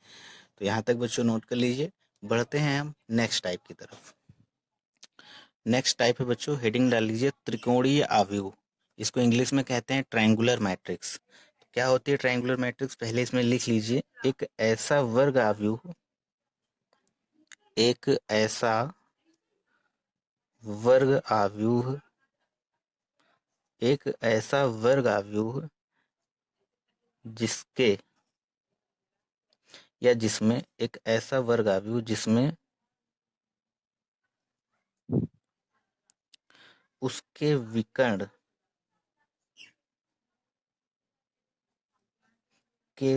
तो यहाँ तक बच्चों नोट कर लीजिए। बढ़ते हैं हम नेक्स्ट टाइप की तरफ। नेक्स्ट टाइप है बच्चों, हेडिंग डाल लीजिए त्रिकोणीय आव्यूह। इसको इंग्लिश में कहते हैं ट्रायंगुलर मैट्रिक्स। क्या होती है ट्रायंगुलर मैट्रिक्स? पहले इसमें लिख लीजिए, एक ऐसा वर्ग आव्यूह, एक ऐसा वर्ग आव्यूह, एक ऐसा वर्ग आव्यूह जिसके या जिसमें, एक ऐसा वर्ग आव्यूह जिसमें उसके विकर्ण के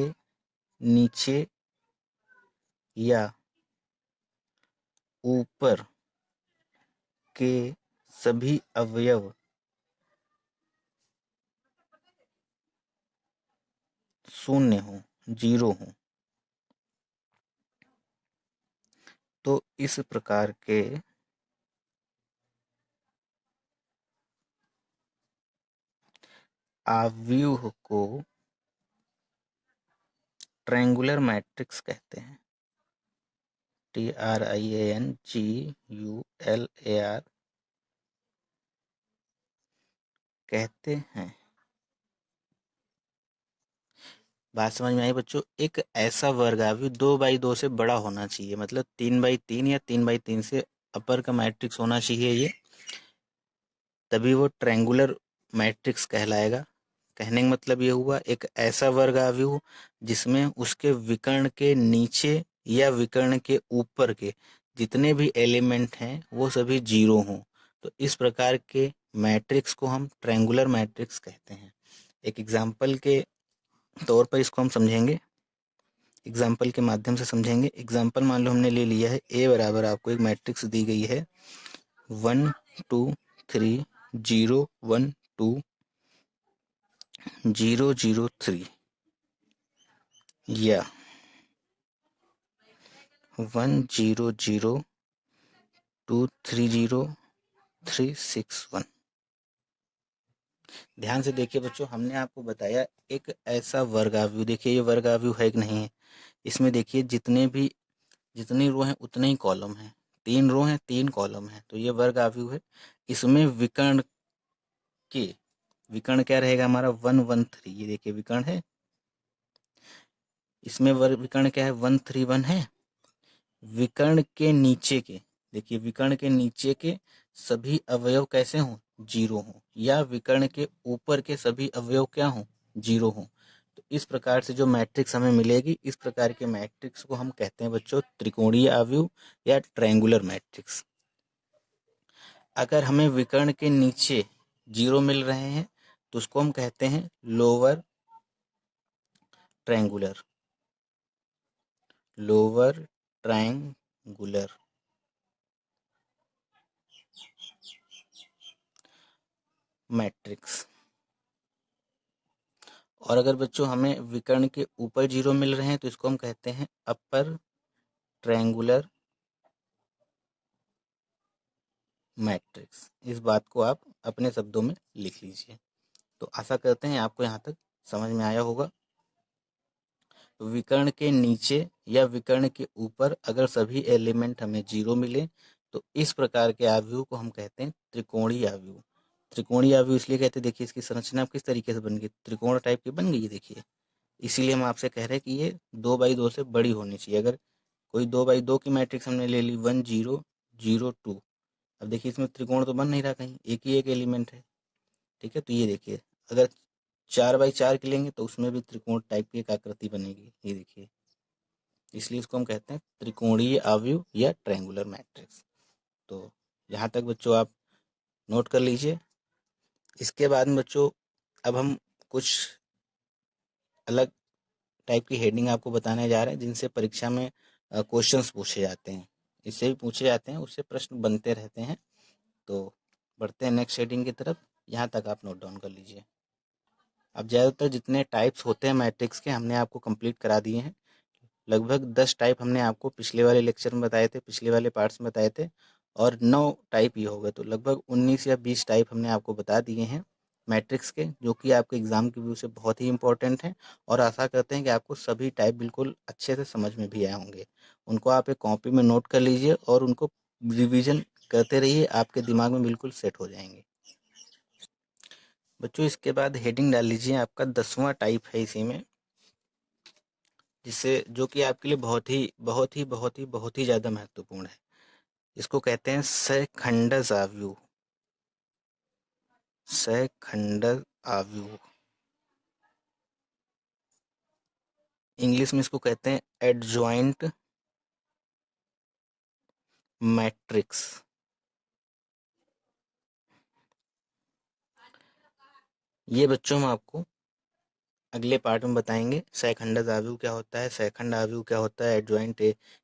नीचे या ऊपर के सभी अवयव शून्य हो, 0 हो। तो इस प्रकार के आव्यूह को ट्रायंगुलर मैट्रिक्स कहते हैं। TRIANGULAR कहते हैं। बात समझ में आई बच्चों? एक ऐसा वर्गावयु 2x2 से बड़ा होना चाहिए, मतलब 3x3 या 3x3 से अपर का मैट्रिक्स होना चाहिए ये, तभी वो ट्रायंगुलर मैट्रिक्स कहलाएगा। कहने का मतलब ये हुआ एक ऐसा वर्गावयु जिसमें उसके विकर्ण के नीचे या विकर्ण के ऊपर के जितने भी एलिमेंट हैं वो सभी जीरो हों, तो इस प्रकार के मैट्रिक्स को हम ट्रायंगुलर मैट्रिक्स कहते हैं। एक एग्जाम्पल के तौर पर इसको हम समझेंगे, एग्जाम्पल के माध्यम से समझेंगे। एग्जाम्पल मान लो हमने ले लिया है ए बराबर आपको एक मैट्रिक्स दी गई है 1 2 3 0 1 2 0 0 3 या 1 0 0 2 3 0 3 6 1। ध्यान से देखिए बच्चों, हमने आपको बताया एक ऐसा वर्गावयु, देखिए ये वर्गावयु है कि नहीं है, इसमें देखिए जितनी रो हैं उतने ही कॉलम हैं, 3 रो हैं 3 कॉलम हैं, तो ये वर्गावयु है। इसमें विकर्ण क्या रहेगा हमारा 1 1 3, ये देखिए विकर्ण है, इसमें विकर्ण क्या है 1 3 1 है। विकर्ण के नीचे के, देखिए विकर्ण के नीचे के सभी अवयव कैसे हों, जीरो हों, या विकर्ण के ऊपर के सभी अवयव क्या हों, जीरो हों। तो इस प्रकार से जो मैट्रिक्स हमें मिलेगी, इस प्रकार के मैट्रिक्स को हम कहते हैं बच्चों त्रिकोणीय आव्यूह या ट्रायंगुलर मैट्रिक्स। अगर हमें विकर्ण के नीचे जीरो मिल रहे हैं तो उसको हम कहते हैं लोअर ट्रायंगुलर मैट्रिक्स। और अगर बच्चों हमें विकर्ण के ऊपर जीरो मिल रहे हैं तो इसको हम कहते हैं अपर ट्रायंगुलर मैट्रिक्स। इस बात को आप अपने शब्दों में लिख लीजिए। तो आशा करते हैं आपको यहाँ तक समझ में आया होगा। विकर्ण के नीचे या विकर्ण के ऊपर अगर सभी एलिमेंट हमें जीरो मिले तो इस प्रकार के आव्यूह को हम कहते हैं त्रिकोणीय आव्यूह। त्रिकोणीय आव्यूह इसलिए कहते हैं, देखिए इसकी संरचना किस तरीके से बन गई, त्रिकोण टाइप की बन गई, देखिए। इसीलिए हम आपसे कह रहे हैं कि ये 2x2 से बड़ी होनी चाहिए। अगर कोई 2x2 की मैट्रिक्स हमने ले ली 1 0 0 2, अब देखिए इसमें त्रिकोण तो बन नहीं रहा, कहीं एक ही एक एलिमेंट है, ठीक है। तो ये देखिए अगर 4x4 की लेंगे तो उसमें भी त्रिकोण टाइप की एक आकृति बनेगी, ये देखिए। इसलिए इसको हम कहते हैं त्रिकोणीय आव्यूह या ट्रायंगुलर मैट्रिक्स। तो यहाँ तक बच्चों आप नोट कर लीजिए। इसके बाद में बच्चों अब हम कुछ अलग टाइप की हेडिंग आपको बताने जा रहे हैं जिनसे परीक्षा में क्वेश्चंस पूछे जाते हैं, इससे भी पूछे जाते हैं, उससे प्रश्न बनते रहते हैं। तो बढ़ते हैं नेक्स्ट हेडिंग की तरफ, यहाँ तक आप नोट डाउन कर लीजिए। अब ज़्यादातर जितने टाइप्स होते हैं मैट्रिक्स के हमने आपको कंप्लीट करा दिए हैं। लगभग 10 टाइप हमने आपको पिछले वाले लेक्चर में बताए थे, पिछले वाले पार्ट्स में बताए थे, और 9 टाइप ये हो गए, तो लगभग 19 या 20 टाइप हमने आपको बता दिए हैं मैट्रिक्स के, जो कि आपके एग्जाम के व्यू से बहुत ही इंपॉर्टेंट हैं। और आशा करते हैं कि आपको सभी टाइप बिल्कुल अच्छे से समझ में भी आए होंगे। उनको आप एक कॉपी में नोट कर लीजिए और उनको रिविजन करते रहिए, आपके दिमाग में बिल्कुल सेट हो जाएंगे बच्चों। इसके बाद हेडिंग डाल लीजिए, आपका 10वां टाइप है इसी में, जिससे जो कि आपके लिए बहुत ही बहुत ही बहुत ही बहुत ही ज़्यादा महत्वपूर्ण है। इसको कहते हैं सखंडज आव्यूह। सखंडज आव्यूह, इंग्लिश में इसको कहते हैं एडजॉइंट मैट्रिक्स। ये बच्चों हम आपको अगले पार्ट में बताएंगे, सखंडज आव्यूह क्या होता है, सखंड आव्यूह क्या होता है, एडजॉइंट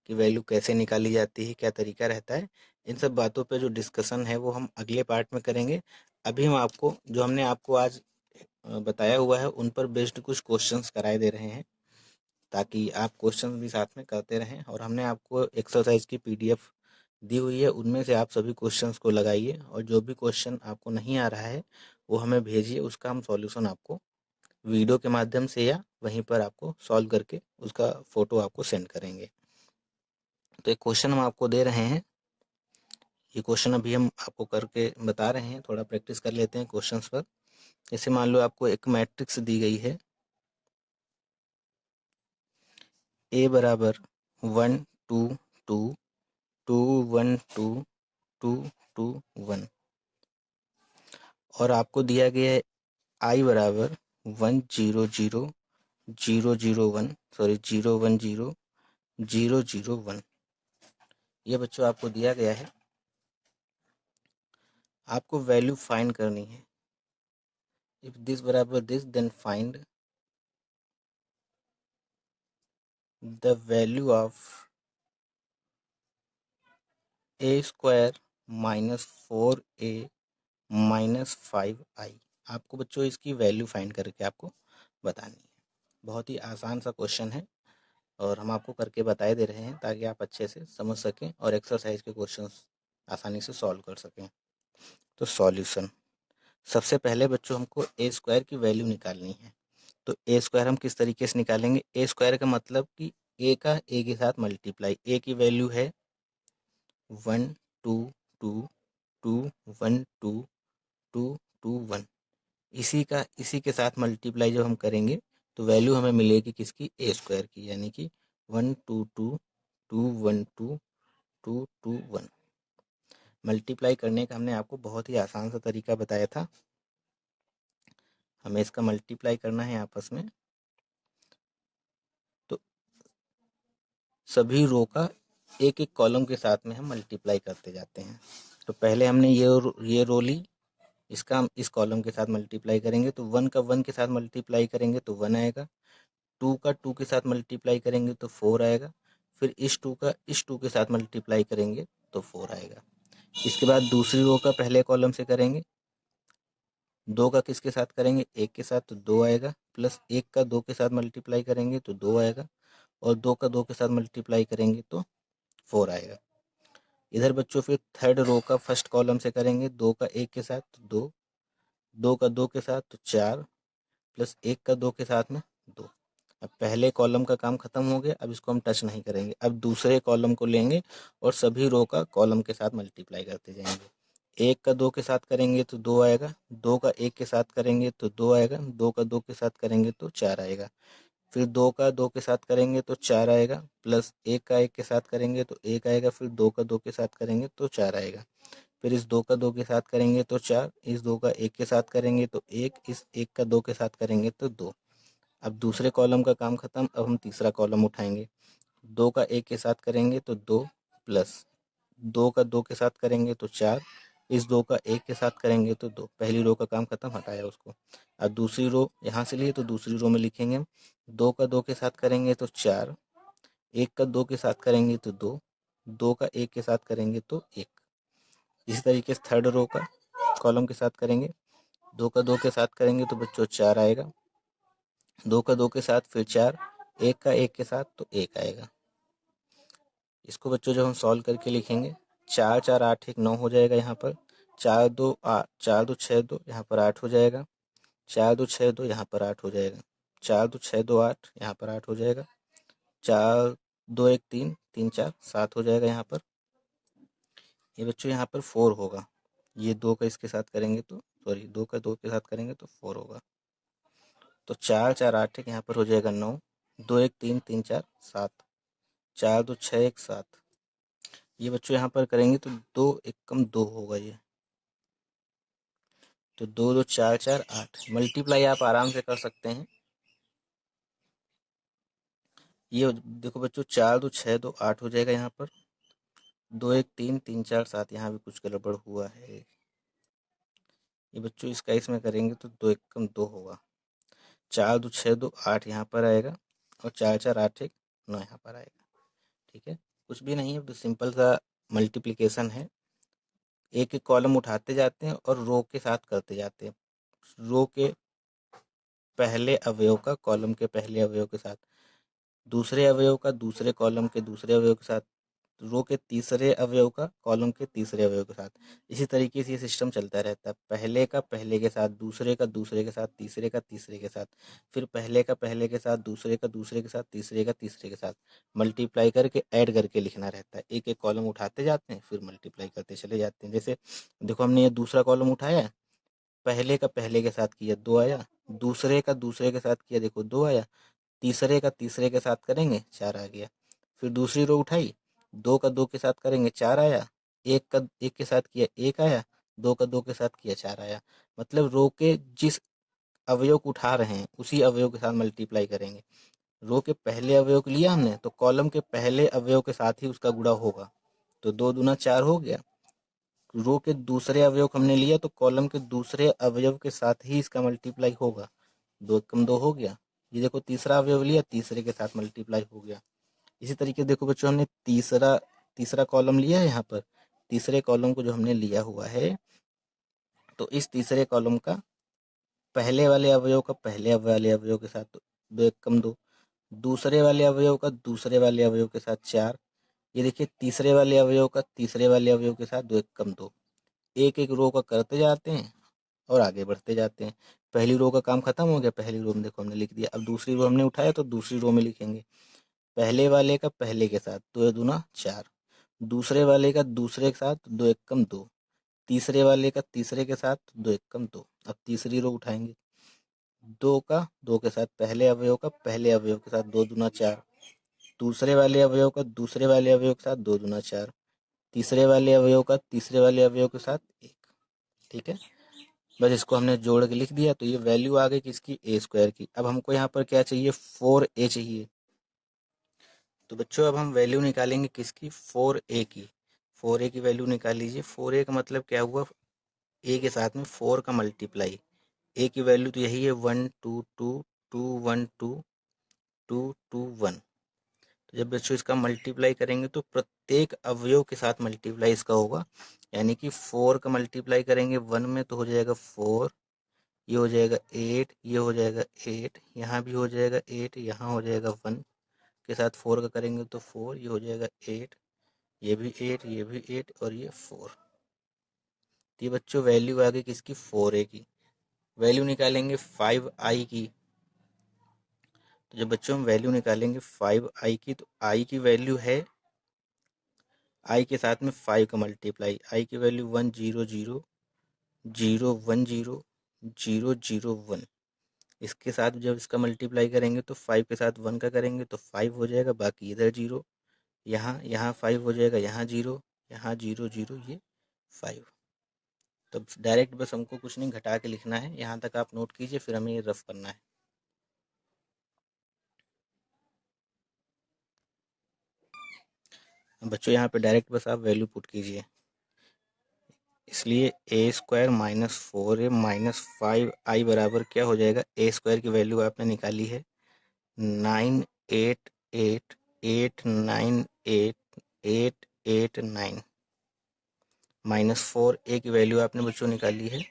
की वैल्यू कैसे निकाली जाती है, क्या तरीका रहता है। इन सब बातों पे जो डिस्कशन है वो हम अगले पार्ट में करेंगे। अभी हम आपको जो हमने आपको आज बताया हुआ है उन पर बेस्ड कुछ क्वेश्चंस कराए दे रहे हैं, ताकि आप क्वेश्चंस भी साथ में करते रहें। और हमने आपको एक्सरसाइज की पीडीएफ दी हुई है, उनमें से आप सभी क्वेश्चंस को लगाइए, और जो भी क्वेश्चन आपको नहीं आ रहा है वो हमें भेजिए, उसका हम सॉल्यूशन आपको वीडियो के माध्यम से या वहीं पर आपको सॉल्व करके उसका फ़ोटो आपको सेंड करेंगे। तो एक क्वेश्चन हम आपको दे रहे हैं, ये क्वेश्चन अभी हम आपको करके बता रहे हैं, थोड़ा प्रैक्टिस कर लेते हैं क्वेश्चंस पर। जैसे मान लो आपको एक मैट्रिक्स दी गई है ए बराबर 1 2 2 2 1 2 2 2 1 और आपको दिया गया है आई बराबर 1 0 0 0 0 1 सॉरी 0 1 0 0 0 1। ये बच्चों आपको दिया गया है, आपको वैल्यू फाइंड करनी है। इफ दिस बराबर this then find the value of a square minus 4a minus 5i। आपको बच्चों इसकी वैल्यू फाइंड करके आपको बतानी है। बहुत ही आसान सा क्वेश्चन है और हम आपको करके बताए दे रहे हैं ताकि आप अच्छे से समझ सकें और एक्सरसाइज के क्वेश्चंस आसानी से सॉल्व कर सकें। तो सॉल्यूशन, सबसे पहले बच्चों हमको ए स्क्वायर की वैल्यू निकालनी है। तो ए स्क्वायर हम किस तरीके से निकालेंगे? ए स्क्वायर का मतलब कि ए का ए के साथ मल्टीप्लाई। ए की वैल्यू है 1 2 2 2 1 2 2 2 1। इसी के साथ मल्टीप्लाई जब हम करेंगे तो वैल्यू हमें मिलेगी किसकी? ए स्क्वायर की, यानी कि 1 2 2 2 1 2 2 2 1। मल्टीप्लाई करने का हमने आपको बहुत ही आसान सा तरीका बताया था। हमें इसका मल्टीप्लाई करना है आपस में, तो सभी रो का एक एक कॉलम के साथ में हम मल्टीप्लाई करते जाते हैं। तो पहले हमने ये रो ली, इसका हम इस कॉलम के साथ मल्टीप्लाई करेंगे तो 1 का 1 के साथ मल्टीप्लाई करेंगे तो 1 आएगा। 2 का 2 के साथ मल्टीप्लाई करेंगे तो 4 आएगा। फिर इस 2 का इस 2 के साथ मल्टीप्लाई करेंगे तो 4 आएगा। इसके बाद दूसरी रो का पहले कॉलम से करेंगे, 2 का किसके साथ करेंगे? 1 के साथ, तो 2 आएगा। प्लस 1 का 2 के साथ मल्टीप्लाई करेंगे तो 2 आएगा और 2 का 2 के साथ मल्टीप्लाई करेंगे तो 4 आएगा। इधर बच्चों फिर थर्ड रो का फर्स्ट कॉलम से करेंगे, 2 का 1 के साथ तो 2, 2 का 2 के साथ तो 4, प्लस 1 का 2 के साथ में 2। अब पहले कॉलम का काम खत्म हो गया, अब इसको हम टच नहीं करेंगे। अब दूसरे कॉलम को लेंगे और सभी रो का कॉलम के साथ मल्टीप्लाई करते जाएंगे। 1 का 2 के साथ करेंगे तो 2 आएगा, 2 का 1 के साथ करेंगे तो 2 आएगा, 2 का 2 के साथ करेंगे तो 4 आएगा। फिर 2 का 2 के साथ करेंगे तो 4 आएगा, प्लस 1 का 1 के साथ करेंगे तो 1 आएगा, फिर 2 का 2 के साथ करेंगे तो 4 आएगा। फिर इस 2 का 2 के साथ करेंगे तो 4, इस 2 का 1 के साथ करेंगे तो 1, इस 1 का 2 के साथ करेंगे तो 2। अब दूसरे कॉलम का काम खत्म, अब हम तीसरा कॉलम उठाएंगे। 2 का 1 के साथ करेंगे तो 2, प्लस 2 का 2 के साथ करेंगे तो 4, इस 2 का 1 के साथ करेंगे तो 2। पहली रो का काम खत्म, हटाया उसको। अब दूसरी रो यहाँ से लिए तो दूसरी रो में लिखेंगे हम, 2 का 2 के साथ करेंगे तो 4, 1 का 2 के साथ करेंगे तो 2, 2 का 1 के साथ करेंगे तो 1। इसी तरीके से थर्ड रो का कॉलम के साथ करेंगे, 2 का 2 के साथ करेंगे तो बच्चों 4 आएगा, 2 का 2 के साथ फिर 4, 1 का 1 के साथ तो 1 आएगा। इसको बच्चों जब हम सॉल्व करके लिखेंगे, 4 4 8 1 9 हो जाएगा यहाँ पर, 4 2 8 4 2 6 2 यहाँ पर 8 हो जाएगा, 4 2 6 2 यहाँ पर 8 हो जाएगा, 4 2 6 2 8 यहाँ पर 8 हो जाएगा, 4 2 1 3 3 4 7 हो जाएगा यहाँ पर। ये बच्चों यहाँ पर 4 होगा, ये 2 का इसके साथ करेंगे तो सॉरी 2 का 2 के साथ करेंगे तो 4 होगा। तो 4 4 8 1 यहाँ पर हो जाएगा 9, 2 1 3 3 4 7, 4 2 6 1 7। ये बच्चों यहाँ पर करेंगे तो 2 1 कम 2 होगा ये, तो 2 2 4 4 8। मल्टीप्लाई आप आराम से कर सकते हैं। ये देखो बच्चों 4 2 6 2 8 हो जाएगा यहाँ पर, 2 1 3 3 4 7, यहाँ भी कुछ गड़बड़ हुआ है। ये बच्चों इसका इसमें करेंगे तो 2 1 कम 2 होगा, 4 2 6 2 8 यहाँ पर आएगा और 4 4 8 1 9 यहाँ पर आएगा। ठीक है, कुछ भी नहीं है, तो सिंपल सा मल्टीप्लिकेशन है। एक एक कॉलम उठाते जाते हैं और रो के साथ करते जाते हैं, रो के पहले अवयव का कॉलम के पहले अवयव के साथ, दूसरे अवयव का दूसरे कॉलम के दूसरे अवयव के साथ, रो के तीसरे अवयव का कॉलम के तीसरे अवयव के साथ। इसी तरीके से ये सिस्टम चलता रहता है, पहले का पहले के साथ, दूसरे का दूसरे के साथ, तीसरे का तीसरे के साथ, फिर पहले का पहले के साथ, दूसरे का दूसरे के साथ, तीसरे का तीसरे के साथ, मल्टीप्लाई करके ऐड करके लिखना रहता है। एक एक कॉलम उठाते जाते हैं फिर मल्टीप्लाई करते चले जाते हैं। जैसे देखो हमने ये दूसरा कॉलम उठाया, पहले का पहले के साथ किया 2 आया, दूसरे का दूसरे के साथ किया देखो 2 आया, तीसरे का तीसरे के साथ करेंगे 4 आ गया। फिर दूसरी रो उठाई, 2 का 2 के साथ करेंगे 4 आया, 1 का 1 के साथ किया 1 आया, 2 का 2 के साथ किया 4 आया। मतलब रो के जिस अवयव को उठा रहे हैं उसी अवयव के साथ मल्टीप्लाई करेंगे। रो के पहले अवयव को लिया हमने तो कॉलम के पहले अवयव के साथ ही उसका गुणा होगा, तो 2 दूना 4 हो गया। रो के दूसरे अवयव को हमने लिया तो कॉलम के दूसरे अवयव के साथ ही इसका मल्टीप्लाई होगा, 2 एकम 2 हो गया। ये देखो तीसरा अवयव लिया, तीसरे के साथ मल्टीप्लाई हो गया। इसी तरीके देखो बच्चों हमने तीसरा तीसरा कॉलम लिया है, यहाँ पर तीसरे कॉलम को जो हमने लिया हुआ है तो इस तीसरे कॉलम का पहले वाले अवयव का पहले वाले अवयव के साथ 2 एकम 2, दूसरे वाले अवयव का दूसरे वाले अवयव के साथ 4। ये देखिए तीसरे वाले अवयव का तीसरे वाले अवयव के साथ 2 एकम 2। एक एक रो का करते जाते हैं और आगे बढ़ते जाते हैं। पहली रो का काम खत्म हो गया, पहली रो में देखो हमने लिख दिया। अब दूसरी रो हमने उठाया तो दूसरी रो में लिखेंगे पहले वाले का पहले के साथ 2 दूना 4, दूसरे वाले का दूसरे के साथ 2 एकम 2, तीसरे वाले का तीसरे के साथ 2 एकम 2। अब तीसरी रो उठाएंगे, 2 का 2 के साथ पहले अवयव का पहले अवयव के साथ 2 दूना 4, दूसरे वाले अवयव का दूसरे वाले अवयव के साथ 2 दूना 4, तीसरे वाले अवयव का तीसरे वाले अवयव के साथ 1। ठीक है, बस इसको हमने जोड़ के लिख दिया। तो ये वैल्यू आ गई किसकी, ए स्क्वायर की। अब हमको यहाँ पर क्या चाहिए, 4a चाहिए। तो बच्चों अब हम वैल्यू निकालेंगे किसकी, 4a की। 4a की वैल्यू निकाल लीजिए। 4a का मतलब क्या हुआ, a के साथ में 4 का मल्टीप्लाई। a की वैल्यू तो यही है 1 2 2 2 1 2 2 2 1। तो जब बच्चों इसका मल्टीप्लाई करेंगे तो प्रत्येक अवयव के साथ मल्टीप्लाई इसका होगा। यानी कि 4 का मल्टीप्लाई करेंगे 1 में तो हो जाएगा 4, ये हो जाएगा 8, ये हो जाएगा 8, यहाँ भी हो जाएगा 8, यहाँ हो जाएगा 1 के साथ 4 का करेंगे तो 4, ये हो जाएगा 8, ये भी 8, ये भी 8 और ये 4। तो ये बच्चों वैल्यू आ गई किसकी, 4a की। वैल्यू निकालेंगे 5i की। तो जब बच्चों हम वैल्यू निकालेंगे 5i की तो i की वैल्यू है, i के साथ में 5 का मल्टीप्लाई। i की वैल्यू 1 0 0 0 1 0 0 0 1। इसके साथ जब इसका मल्टीप्लाई करेंगे तो 5 के साथ 1 का करेंगे तो 5 हो जाएगा, बाकी इधर 0, यहाँ 5 हो जाएगा, यहाँ 0, यहाँ 0 0, ये 5। तो डायरेक्ट बस हमको कुछ नहीं घटा के लिखना है। यहाँ तक आप नोट कीजिए, फिर हमें ये रफ करना है। बच्चों यहाँ पे डायरेक्ट बस आप वैल्यू पुट कीजिए। इसलिए ए square minus 4a minus 5i बराबर क्या हो जाएगा, ए स्क्वायर की वैल्यू आपने निकाली है 988898889 माइनस 4a की वैल्यू आपने बच्चों निकाली है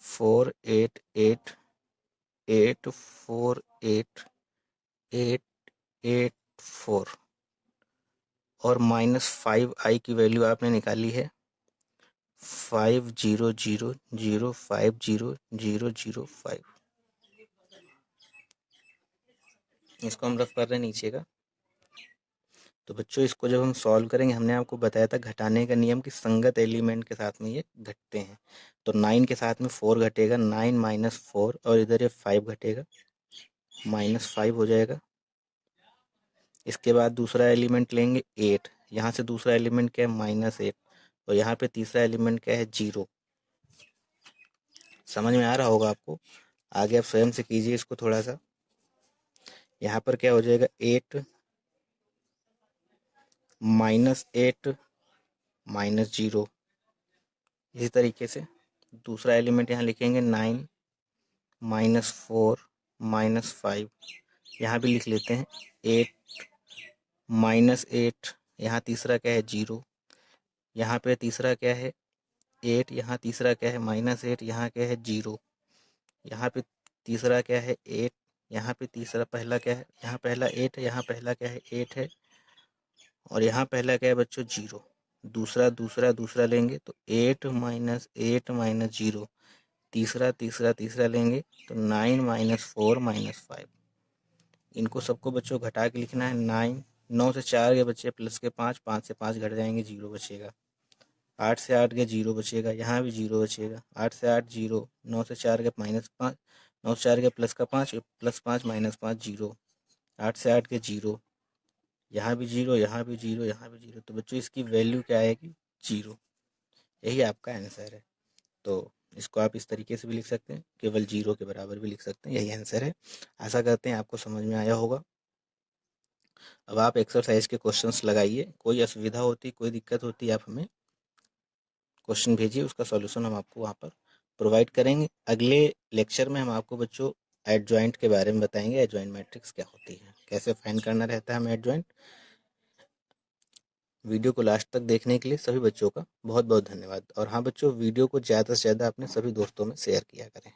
48884884 और माइनस 5i की वैल्यू आपने निकाली है 5000500005। इसको हम रफ कर रहे हैं नीचे का। तो बच्चों इसको जब हम सॉल्व करेंगे, हमने आपको बताया था घटाने का नियम कि संगत एलिमेंट के साथ में ये घटते हैं। तो 9 के साथ में 4 घटेगा, 9 माइनस 4 और इधर ये 5 घटेगा, माइनस 5 हो जाएगा। इसके बाद दूसरा एलिमेंट लेंगे 8, यहाँ से दूसरा एलिमेंट क्या है, -8, और यहाँ पे तीसरा एलिमेंट क्या है, 0। समझ में आ रहा होगा आपको। आगे आप स्वयं से कीजिए इसको थोड़ा सा। यहाँ पर क्या हो जाएगा, 8 -8 -0। इसी तरीके से दूसरा एलिमेंट यहाँ लिखेंगे 9 -4 -5। यहाँ भी लिख लेते हैं 8 -8। यहाँ तीसरा क्या है, 0। यहाँ पे तीसरा क्या है, 8। यहाँ तीसरा क्या है, -8। यहाँ क्या है, 0। यहाँ पे तीसरा क्या है, 8। यहाँ पे तीसरा पहला क्या है, यहाँ पहला 8 है, यहाँ पहला क्या है, 8 है, और यहाँ पहला क्या है बच्चों, 0। दूसरा दूसरा दूसरा लेंगे तो 8 -8 -0। तीसरा तीसरा तीसरा लेंगे तो 9 -4 -5। इनको सबको बच्चों घटा के लिखना है। 9 से 4 के बच्चे प्लस के 5, 5 से 5 घट जाएंगे, 0 बचेगा। 8 से 8 के 0 बचेगा, यहाँ भी 0 बचेगा। 8 से 8 0, 9 से 4 के -5 9 से 4 के प्लस का 5, प्लस 5 माइनस 5 जीरो, 8 से 8 के जीरो, यहाँ भी जीरो, यहाँ भी जीरो, यहाँ भी जीरो। तो बच्चों इसकी वैल्यू क्या आएगी? जीरो। यही आपका आंसर है। तो इसको आप इस तरीके से भी लिख सकते हैं, केवल जीरो के बराबर भी लिख सकते हैं। यही आंसर है। आशा करते हैं आपको समझ में आया होगा। अब आप एक्सरसाइज के क्वेश्चंस लगाइए। कोई असुविधा होती, कोई दिक्कत होती, आप हमें क्वेश्चन भेजिए, उसका सॉल्यूशन हम आपको वहाँ पर प्रोवाइड करेंगे। अगले लेक्चर में हम आपको बच्चों एडजॉइंट के बारे में बताएंगे। एडजॉइंट मैट्रिक्स क्या होती है, कैसे फाइंड करना रहता है हमें एडजॉइंट। वीडियो को लास्ट तक देखने के लिए सभी बच्चों का बहुत बहुत धन्यवाद। और हाँ बच्चों, वीडियो को ज़्यादा से ज़्यादा अपने सभी दोस्तों में शेयर किया करें।